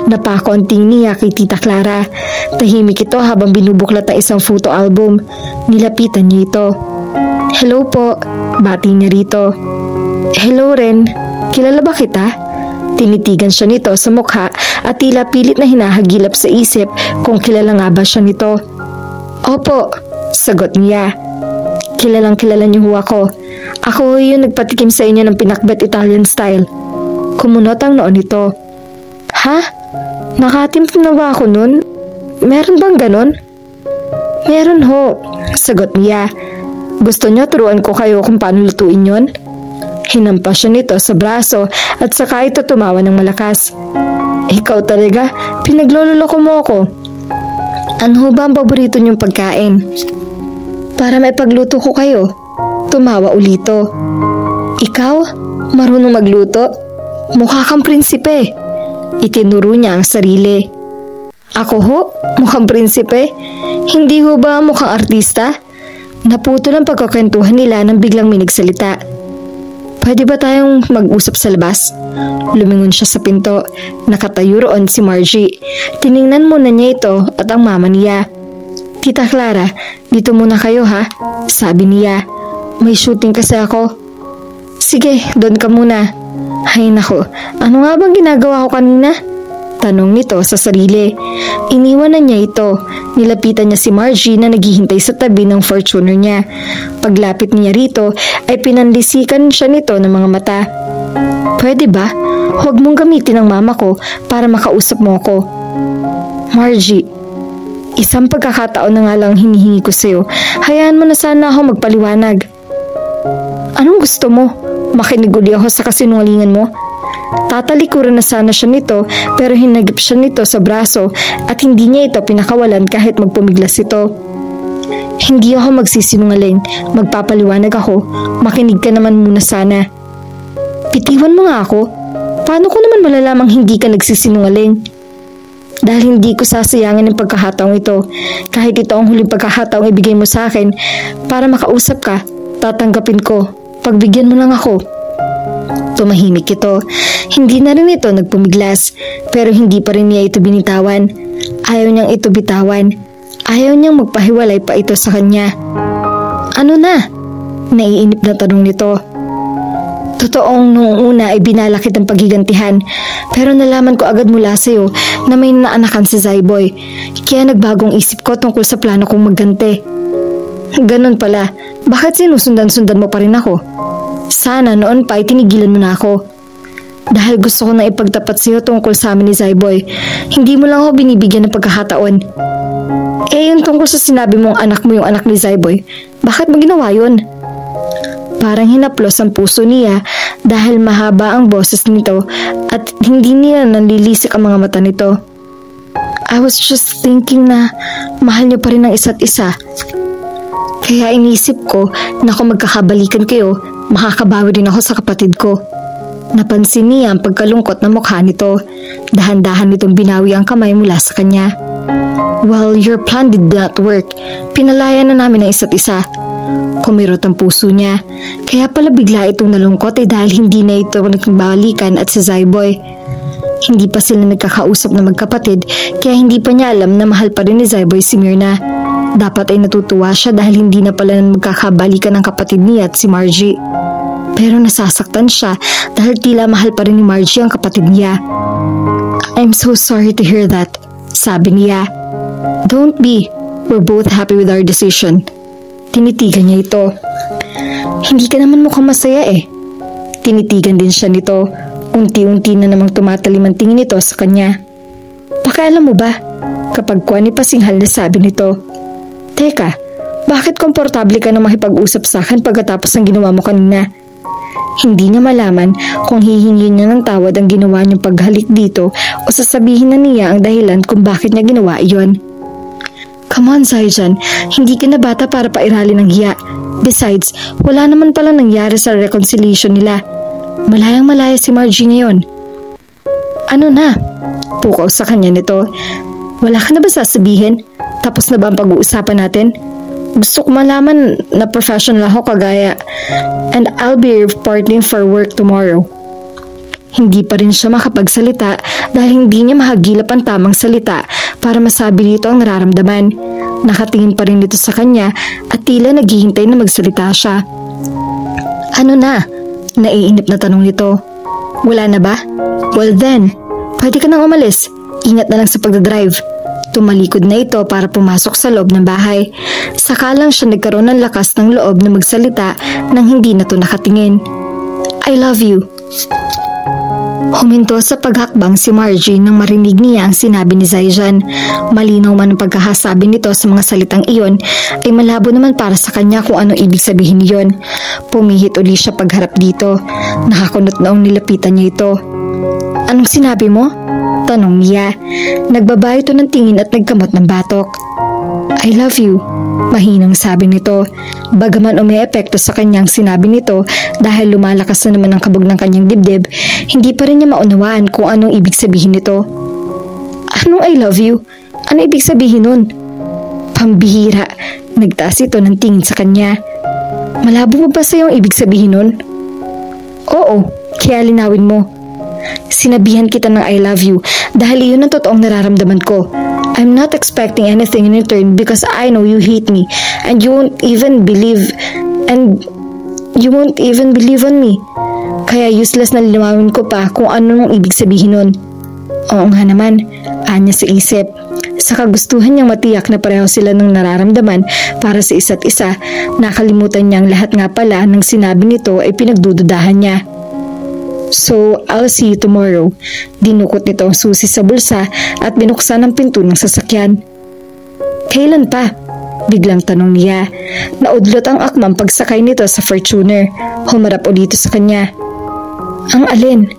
Napakonting niya kay Tita Clara. Tahimik ito habang binubuklat ang isang photo album. Nilapitan niya ito. Hello po, bati niya rito. Hello rin, kilala ba kita? Tinitigan siya nito sa mukha at tila pilit na hinahagilap sa isip kung kilala nga ba siya nito. Opo, sagot niya. Kilalang kilala niyo ho ako. Ako yung nagpatikim sa inyo ng pinakbet Italian style. Kumunot ang noon nito. Ha? Nakatimpla na ba ako nun? Meron bang ganon? Meron ho, sagot niya. Gusto niyo turuan ko kayo kung paano lutuin yon? Hinampas siya nito sa braso at saka ito tumawa ng malakas. Ikaw talaga, pinaglololoko mo ako. Ano ba ang paborito niyong pagkain? Para maipagluto ko kayo. Tumawa ulito. Ikaw? Marunong magluto? Mukha kang prinsipe. Itinuro niya ang sarili. Ako ho? Mukhang prinsipe? Hindi ho ba mukhang artista? Naputol ang pagkakwentuhan nila nang biglang may nagsalita. Pwede ba tayong mag-usap sa labas? Lumingon siya sa pinto. Nakatayo roon si Margie. Tiningnan muna niya ito at ang mama niya. Tita Clara, dito muna kayo ha? Sabi niya. May shooting kasi ako. Sige, doon ka muna. Hay nako, ano nga bang ginagawa ko kanina? Tanong nito sa sarili. Iniwan na niya ito. Nilapitan niya si Margie na naghihintay sa tabi ng Fortuner niya. Paglapit niya rito ay pinanlisikan siya nito ng mga mata. Pwede ba? Huwag mong gamitin ang mama ko para makausap mo ako. Margie, isang pagkakataon na nga lang hinihingi ko sa'yo. Hayaan mo na sana ako magpaliwanag. Anong gusto mo? Makinig uli ako sa kasinungalingan mo? Tatalikuran na sana siya nito pero hinagip siya nito sa braso at hindi niya ito pinakawalan kahit magpumiglas ito. Hindi ako magsisinungaling, magpapaliwanag ako, makinig ka naman muna sana. Bitiwan mo nga ako, paano ko naman malalamang hindi ka nagsisinungaling? Dahil hindi ko sasayangin ang pagkakataong ito, kahit ito ang huling pagkakataong ibigay mo sa akin para makausap ka, tatanggapin ko, pagbigyan mo lang ako. Tumahimik ito. Hindi na rin ito nagpumiglas, pero hindi pa rin niya ito binitawan. Ayaw niyang ito bitawan. Ayaw niyang magpahiwalay pa ito sa kanya. Ano na? Naiinip na tanong nito. Totoong noong una ay binalakit ang paghigantihan, pero nalaman ko agad mula sa iyo na may naanakan si Zyboy. Kaya nagbagong isip ko tungkol sa plano kong magganti. Ganon pala, bakit sinusundan-sundan mo pa rin ako? Sana noon pa ay tinigilan mo na ako. Dahil gusto ko na ipagtapat sa iyo tungkol sa amin ni Zyboy. Hindi mo lang ako binibigyan ng pagkakataon. Yung tungkol sa sinabi mong anak mo yung anak ni Zyboy, bakit mo ginawa yun? Parang hinaplos ang puso niya dahil mahaba ang boses nito at hindi niya nanlilisik ang mga mata nito. I was just thinking na mahal niyo pa rin ang isa't isa. Kaya inisip ko na kung magkakabalikan kayo, makakabawi din ako sa kapatid ko. Napansin niya ang pagkalungkot na mukha nito. Dahan-dahan nitong binawi ang kamay mula sa kanya. Well, your plan did not work. Pinalaya na namin ang isa't isa. Kumirot ang puso niya. Kaya pala bigla itong nalungkot dahil hindi na ito nagbalikan at si Zyboy. Hindi pa sila nagkakausap na magkapatid kaya hindi pa niya alam na mahal pa rin ni Zyboy si Myrna. Dapat ay natutuwa siya dahil hindi na pala magkakabalikan ang kapatid niya at si Margie. Pero nasasaktan siya dahil tila mahal pa rin ni Margie ang kapatid niya. I'm so sorry to hear that, sabi niya. Don't be. We're both happy with our decision. Tinitigan niya ito. Hindi ka naman mukhang masaya eh. Tinitigan din siya nito. Unti-unti na namang tumatalim ang tingin nito sa kanya. Pakialam mo ba? Kapag kuwan ni pasinghal na sabi nito. Teka, bakit komportable ka na makipag-usap sa akin pagkatapos ng ginawa mo kanina? Hindi niya malaman kung hihingin niya ng tawad ang ginawa niyang paghalik dito o sasabihin na niya ang dahilan kung bakit niya ginawa iyon. Come on, Zaijan, hindi ka na bata para pairalin ng hiya. Besides, wala naman pala nangyari sa reconciliation nila. Malayang-malaya si Margie ngayon. Ano na? Pukaw sa kanya nito. Wala ka na ba sasabihin? Tapos na ba ang pag-uusapan natin? Gusto ko malaman na professional ako kagaya and I'll be reporting for work tomorrow. Hindi pa rin siya makapagsalita dahil hindi niya mahagilap ang tamang salita para masabi nito ang nararamdaman. Nakatingin pa rin nito sa kanya at tila naghihintay na magsalita siya. Ano na? Naiinip na tanong nito. Wala na ba? Well then, pwede ka nang umalis. Ingat na lang sa pagdadrive. Tumalikod na ito para pumasok sa loob ng bahay. Saka lang siya nagkaroon ng lakas ng loob na magsalita nang hindi na ito nakatingin. I love you. Huminto sa paghakbang si Margie nang marinig niya ang sinabi ni Zaijan. Malinaw man ang pagkakasabi nito sa mga salitang iyon ay malabo naman para sa kanya kung ano ibig sabihin niyon. Pumihit uli siya pagharap dito. Nakakunot noong nilapitan niya ito. Anong sinabi mo? Tanong niya. Nagbaba ito ng tingin at nagkamot ng batok. I love you, mahinang sabi nito. Bagaman umi-epekto sa kanyang sinabi nito dahil lumalakas na naman ang kabog ng kanyang dibdib, hindi pa rin niya maunawaan kung anong ibig sabihin nito. Anong I love you? Ano ibig sabihin nun? Pambihira, nagtaas ito ng tingin sa kanya. Malabo ba sa iyong ibig sabihin nun? Oo, kaya linawin mo. Sinabihan kita ng I love you dahil iyon ang totoong nararamdaman ko. I'm not expecting anything in return because I know you hate me and you won't even believe on me. Kaya useless na linawin ko pa kung ano nung ibig sabihin nun. Oo nga naman, anya sa isip. Sa kagustuhan niyang matiyak na pareho sila ng nararamdaman para sa isa't isa, nakalimutan niyang lahat nga pala ng sinabi nito ay pinagdududahan niya. So, I'll see you tomorrow. Dinukot nito ang susi sa bulsa at binuksan ang pinto ng sasakyan. Kailan pa? Biglang tanong niya. Naudlot ang akmang pagsakay nito sa Fortuner. Humarap ulit sa kanya. Ang alin?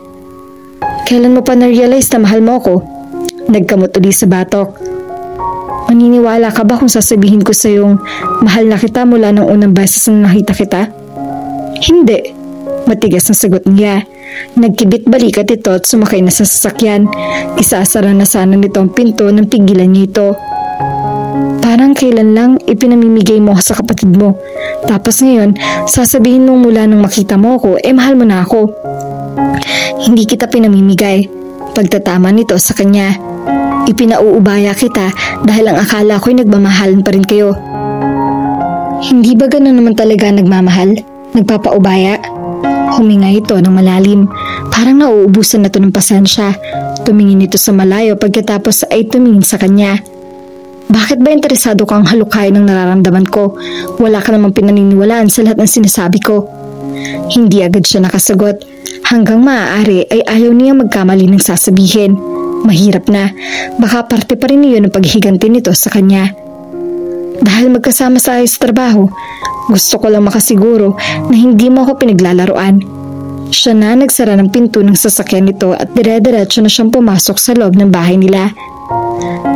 Kailan mo pa na-realize na mahal mo ako? Nagkamot ulit sa batok. Maniniwala ka ba kung sasabihin ko sa iyong mahal na kita mula nung unang beses na nakita kita? Hindi. Matigas na sagot niya. Nagkibit balikat ito at sumakay na sa sasakyan. Isasara na sana nito ang pinto nang pigilan niya ito. Parang kailan lang ipinamimigay mo sa kapatid mo. Tapos ngayon, sasabihin mo mula nung makita mo ako, mahal mo na ako. Hindi kita pinamimigay. Pagtatama nito sa kanya. Ipinauubaya kita dahil ang akala ko'y nagmamahalan pa rin kayo. Hindi ba gano'n naman talaga nagmamahal? Nagpapaubaya? Huminga ito ng malalim. Parang nauubusan na ito ng pasensya. Tumingin ito sa malayo pagkatapos ay tumingin sa kanya. Bakit ba interesado kang halukayin ng nararamdaman ko? Wala ka namang pinaniniwalaan sa lahat ng sinasabi ko. Hindi agad siya nakasagot. Hanggang maaari ay ayaw niya magkamali ng sasabihin. Mahirap na. Baka parte pa rin iyon ang paghiganti nito sa kanya. Dahil magkasama sa ayos trabaho, gusto ko lang makasiguro na hindi mo ako pinaglalaroan. Siya na nagsara ng pinto ng sasakyan nito at dire-diretso na siyang pumasok sa loob ng bahay nila.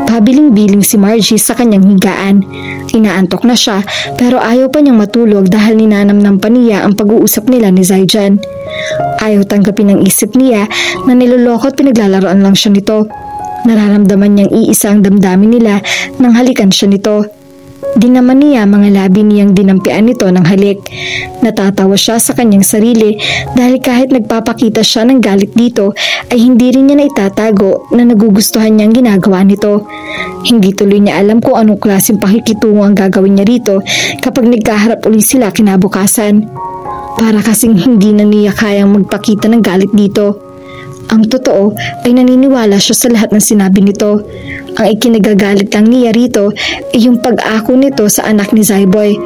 Pabiling-biling si Margie sa kanyang higaan. Inaantok na siya pero ayaw pa niyang matulog dahil ninanamnam pa niya ang pag-uusap nila ni Zaijan. Ayaw tanggapin ng isip niya na niloloko at pinaglalaroan lang siya nito. Nararamdaman niyang iisa ang damdamin nila nang halikan siya nito. Di naman niya mga labi niyang dinampian nito ng halik. Natatawa siya sa kanyang sarili dahil kahit nagpapakita siya ng galit dito ay hindi rin niya naitatago na nagugustuhan niyang ginagawa nito. Hindi tuloy niya alam kung anong klaseng pakikitungo ang gagawin niya rito kapag nagkaharap ulit sila kinabukasan. Para kasing hindi na niya kayang magpakita ng galit dito. Ang totoo ay naniniwala siya sa lahat ng sinabi nito. Ang ikinagagalit lang niya rito ay yung pag-ako nito sa anak ni Zaiboy.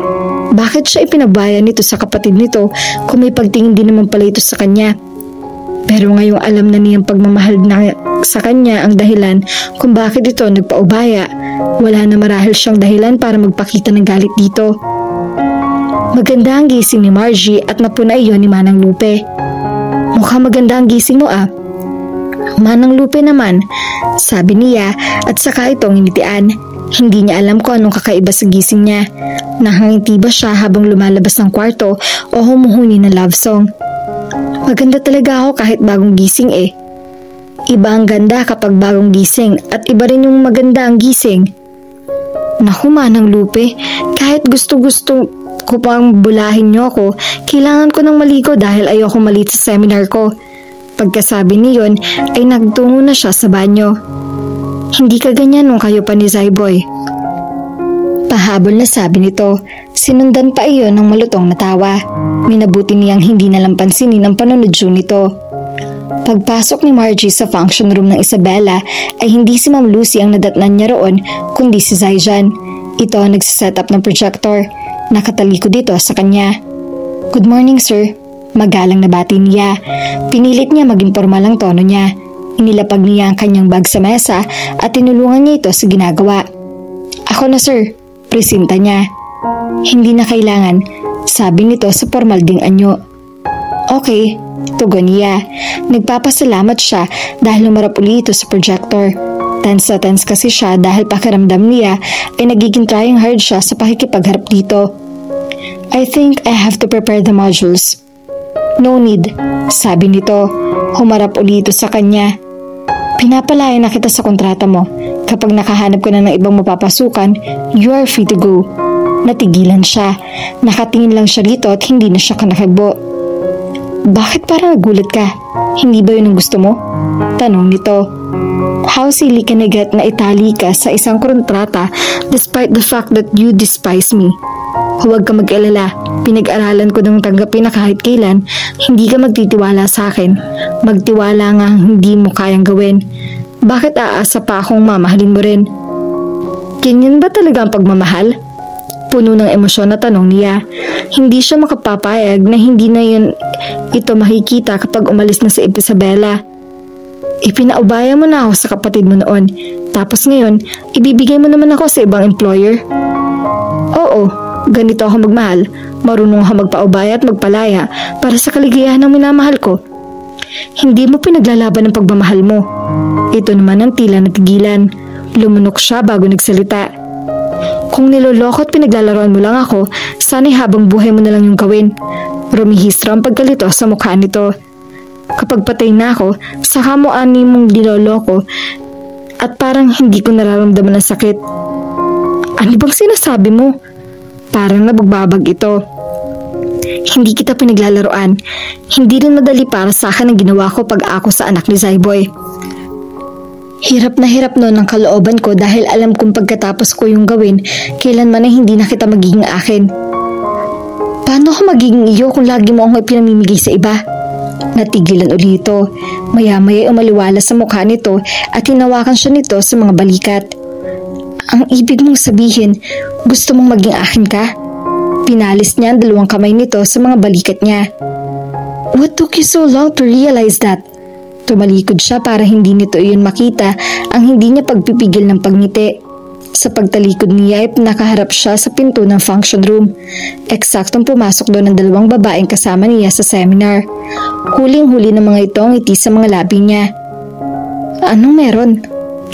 Bakit siya ipinabayan nito sa kapatid nito kung may pagtingin din naman pala ito sa kanya? Pero ngayong alam na niyang pagmamahal na sa kanya ang dahilan kung bakit ito nagpaubaya, wala na marahil siyang dahilan para magpakita ng galit dito. Maganda ang gising ni Margie at napuna iyon ni Manang Lupe. Mukhang maganda ang gising mo ah. Manang Lupe naman, sabi niya at saka itong initian. Hindi niya alam kung anong kakaiba sa gising niya. Nakangiti ba siya habang lumalabas ng kwarto o humuhuni ng love song? Maganda talaga ako kahit bagong gising eh. Iba ang ganda kapag bagong gising at iba rin yung maganda ang gising. Naku Manang Lupe, kahit gusto-gusto ko pang bulahin niyo ako, kailangan ko ng maligo dahil ayoko malit sa seminar ko. Pagkasabi niyon ay nagtungo na siya sa banyo. Hindi ka ganyan nung kayo pa ni Zaiboy. Pahabol na sabi nito. Sinundan pa iyon ng malutong na tawa. Minabuti niyang hindi nalang pansinin ang panunodyo nito. Pagpasok ni Margie sa function room ng Isabela ay hindi si Ma'am Lucy ang nadatnan niya roon kundi si Zaijan. Ito ang nagsiset up ng projector. Nakatalikod dito sa kanya. Good morning sir. Magalang na bati niya. Pinilit niya maging formal ang tono niya. Inilapag niya ang kanyang bag sa mesa at tinulungan niya ito sa ginagawa. Ako na sir, presinta niya. Hindi na kailangan, sabi nito sa formal ding anyo. Okay, tugon niya. Nagpapasalamat siya dahil lumarap uli ito sa projector. Tense na tense kasi siya dahil pakiramdam niya ay nagiging trying hard siya sa pakikipagharap dito. I think I have to prepare the modules. No need, sabi nito. Humarap uli ito sa kanya. Pinapalaya na kita sa kontrata mo. Kapag nakahanap ka na ng ibang mapapasukan, you are free to go. Natigilan siya. Nakatingin lang siya rito at hindi na siya kanakagbo. Bakit parang nagulat ka? Hindi ba yun ang gusto mo? Tanong nito. How silly ka na get na itali ka sa isang kontrata despite the fact that you despise me? Huwag ka mag-alala, pinag-aralan ko ng tanggapin na kahit kailan, hindi ka magtitiwala sa akin. Magtiwala nga hindi mo kayang gawin. Bakit aasa pa akong mamahalin mo rin? Ganyan ba talaga ang pagmamahal? Puno ng emosyon na tanong niya. Hindi siya makapapayag na hindi na ito makikita kapag umalis na si Isabela. Ipinaubaya mo na ako sa kapatid mo noon. Tapos ngayon, ibibigay mo naman ako sa ibang employer? Oo, ganito ako magmahal. Marunong ako magpaubaya at magpalaya para sa kaligayahan ng minamahal ko. Hindi mo pinaglalaban ng pagmamahal mo. Ito naman ang tila natigilan. Lumunok siya bago nagsalita. Kung niloloko at pinaglalaroan mo lang ako, sana'y habang buhay mo na lang yung gawin. Rumihistro ang pagkalito sa mukha nito. Kapag patay na ako, saka mo ani mong niloloko at parang hindi ko nararamdaman ang sakit. Ano bang sinasabi mo? Parang nabagbabag ito. Hindi kita pinaglalaroan. Hindi rin madali para sa akin ang ginawa ko pag ako sa anak ni Zayboy. Hirap na hirap noon ang kalooban ko dahil alam kong pagkatapos ko yung gawin, kailanman ay hindi na kita magiging akin. Paano ako magiging iyo kung lagi mo akong ipinamimigay sa iba? Natigilan uli ito. Maya-maya umaliwala sa mukha nito at hinawakan siya nito sa mga balikat. Ang ibig mong sabihin, gusto mong maging akin ka? Pinalis niya ang dalawang kamay nito sa mga balikat niya. What took you so long to realize that? Tumalikod siya para hindi nito iyon makita ang hindi niya pagpipigil ng pagngiti. Sa pagtalikod niya ay nakaharap siya sa pinto ng function room. Eksaktong pumasok doon ang dalawang babaeng kasama niya sa seminar. Huling-huli ng mga ito ang ngiti sa mga labi niya. Anong meron?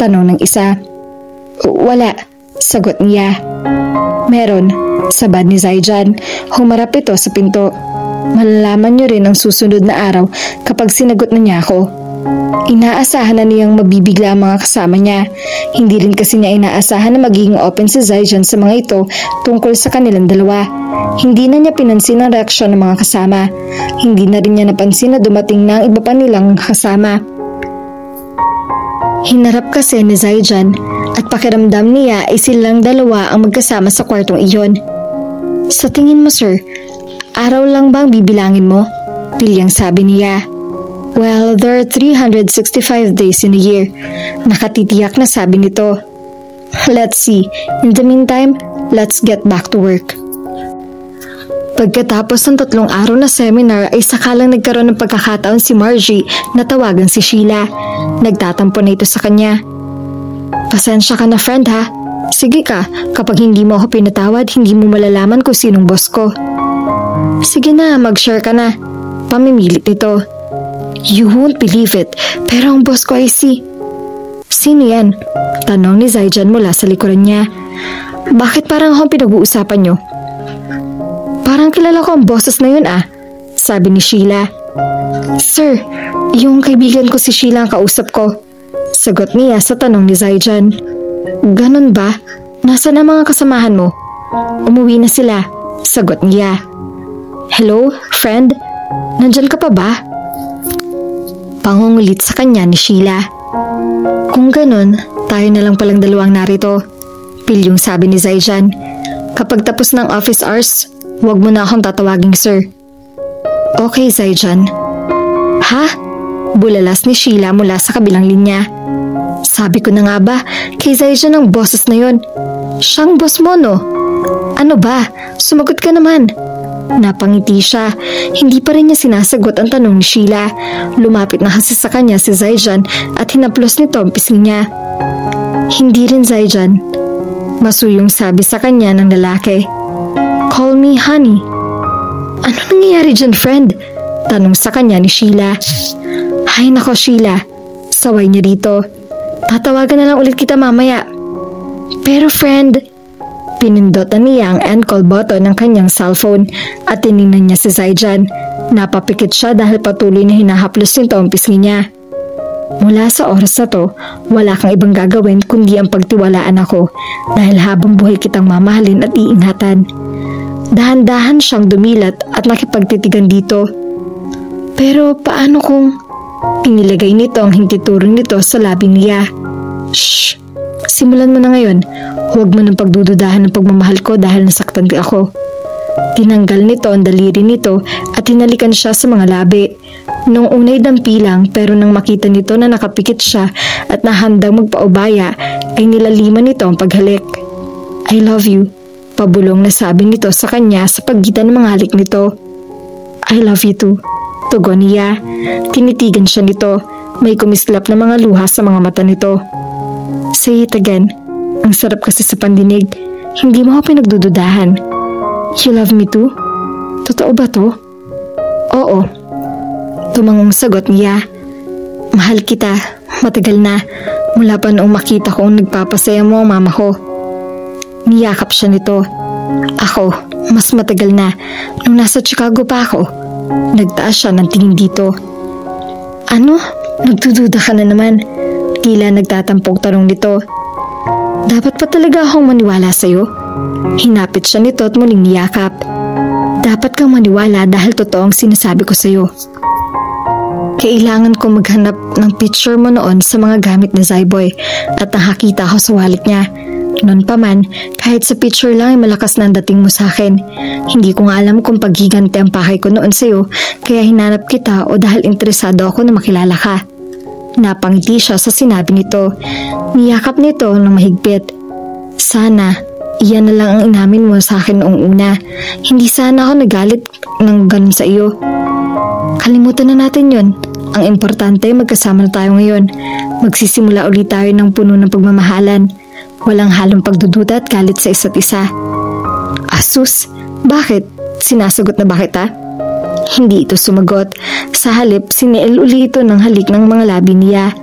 Tanong ng isa. Wala, sagot niya. Meron, sabad ni Zaijan. Humarap ito sa pinto. Malalaman niyo rin ang susunod na araw kapag sinagot na niya ako. Inaasahan na niyang mabibigla ang mga kasama niya. Hindi rin kasi niya inaasahan na magiging open si Zaijan sa mga ito tungkol sa kanilang dalawa. Hindi na niya pinansin ang reaksyon ng mga kasama. Hindi na rin niya napansin na dumating na ang iba pa nilang kasama. Hinarap kasi ni Zaijan at pakiramdam niya ay silang dalawa ang magkasama sa kwartong iyon. Sa tingin mo, sir, araw lang bang bibilangin mo? Pilyang sabi niya. Well, there are 365 days in a year. Nakatitiyak na sabi nito. Let's see. In the meantime, let's get back to work. Pagkatapos ng 3 araw na seminar ay sakalang nagkaroon ng pagkakataon si Margie na tawagan si Sheila. Nagtatampo na ito sa kanya. Pasensya ka na, friend, ha? Sige ka, kapag hindi mo ako pinatawad, hindi mo malalaman kung sinong boss ko. Sige na, mag-share ka na. Pamimilit nito. You won't believe it, pero ang boss ko ay si... Sino yan? Tanong ni Zaijan mula sa likuran niya. Bakit parang akong pinag-uusapan niyo? Parang kilala ko ang bosses na yun sabi ni Sheila. Sir, yung kaibigan ko si Sheila ang kausap ko. Sagot niya sa tanong ni Zaijan. Ganon ba? Nasaan ang mga kasamahan mo? Umuwi na sila. Sagot niya. Hello, friend? Nandyan ka pa ba? Pangungulit sa kanya ni Sheila. Kung ganon, tayo na lang palang dalawang narito. Pilyong sabi ni Zaijan. Kapag tapos ng office hours, huwag mo na akong tatawaging sir. Okay, Zaijan. Ha? Bulalas ni Sheila mula sa kabilang linya. Sabi ko na nga ba, kay Zaijan ang bosses na yon. Siyang boss mo, no? Ano ba? Sumagot ka naman. Napangiti siya. Hindi pa rin niya sinasagot ang tanong ni Sheila. Lumapit na kasi sa kanya si Zaijan at hinaplos nito ang pisngi niya. Hindi rin, Zaijan. Masuyong sabi sa kanya ng lalaki. Call me honey. Ano nangyayari dyan, friend? Tanong sa kanya ni Sheila. Hay nako, Sheila. Saway niya dito. Tatawagan na lang ulit kita mamaya. Pero friend... Pinindot niya ang end call button ng kanyang cellphone at tiningnan niya si Zaijan. Napapikit siya dahil patuloy na hinahaplos nito ang pisngi niya. Mula sa oras na to, wala kang ibang gagawin kundi ang pagtiwalaan ako dahil habang buhay kitang mamahalin at iingatan. Dahan-dahan siyang dumilat at nakipagtitigan dito. Pero paano kung... Inilagay nito ang hintituring nito sa labi niya. Shh! Simulan mo na ngayon. Huwag mo nang pagdududahan ng pagmamahal ko dahil nasaktan ako. Tinanggal nito ang daliri nito at hinalikan siya sa mga labi. Nung unay dampi lang pero nang makita nito na nakapikit siya at nahandang magpaubaya ay nilaliman nito ang paghalik. I love you, pabulong na sabi nito sa kanya sa pagitan ng mga halik nito. I love you too, tugon niya. Tinitigan siya nito, may kumislap na mga luha sa mga mata nito. Say it again, ang sarap kasi sa pandinig, hindi mo ako pinagdududahan. You love me too? Totoo ba to? Oo. Tumangong sagot niya. Mahal kita, matagal na, mula pa noong makita ko ang nagpapasaya mo ang mama ko. Niyakap siya nito. Ako, mas matagal na, nung nasa Chicago pa ako. Nagtaas siya ng tingin dito. Ano? Nagdududa ka na naman? Tila nagtatampok tanong nito. Dapat pa talaga akong maniwala sa'yo? Hinapit siya nito at muling niyakap. Dapat kang maniwala dahil totoo ang sinasabi ko sa'yo. Kailangan ko maghanap ng picture mo noon sa mga gamit ni Zyboy at nakakita ko sa wallet niya. Noon pa man, kahit sa picture lang ay malakas na ang dating mo sa akin. Hindi ko nga alam kung paghiganti ang pakay ko noon sa'yo kaya hinanap kita o dahil interesado ako na makilala ka. Napangiti siya sa sinabi nito. Niyakap nito ng mahigpit. Sana, iyan na lang ang inamin mo sa akin noong una. Hindi sana ako nagalit ng ganun sa iyo. Kalimutan na natin yon. Ang importante magkasama na tayo ngayon. Magsisimula ulit tayo ng puno ng pagmamahalan. Walang halong pagdududa at galit sa isa't isa. Asus, bakit? Sinasagot na ba kita? Hindi ito sumagot. Sa halip, siniil uli ito ng halik ng mga labi niya.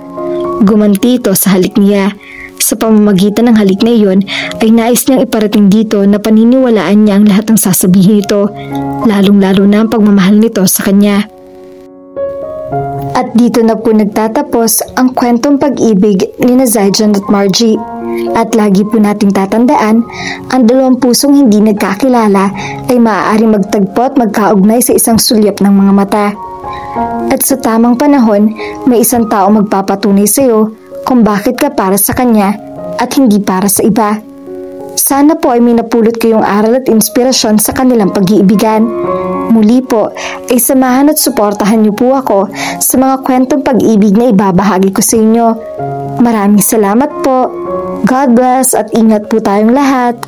Gumanti ito sa halik niya. Sa pamamagitan ng halik na iyon, ay nais niyang iparating dito na paniniwalaan niya ang lahat ng sasabihin nito, lalong-lalo na ang pagmamahal nito sa kanya. At dito na po nagtatapos ang kwentong pag-ibig ni Zyjan at Margie. At lagi po nating tatandaan, ang dalawang pusong hindi nagkakilala ay maaaring magtagpo at magkaugnay sa isang sulyap ng mga mata. At sa tamang panahon, may isang tao magpapatunay sa iyo kung bakit ka para sa kanya at hindi para sa iba. Sana po ay may napulot kayong aral at inspirasyon sa kanilang pag-iibigan. Muli po ay samahan at suportahan niyo po ako sa mga kwentong pag-ibig na ibabahagi ko sa inyo. Maraming salamat po. God bless at ingat po tayong lahat.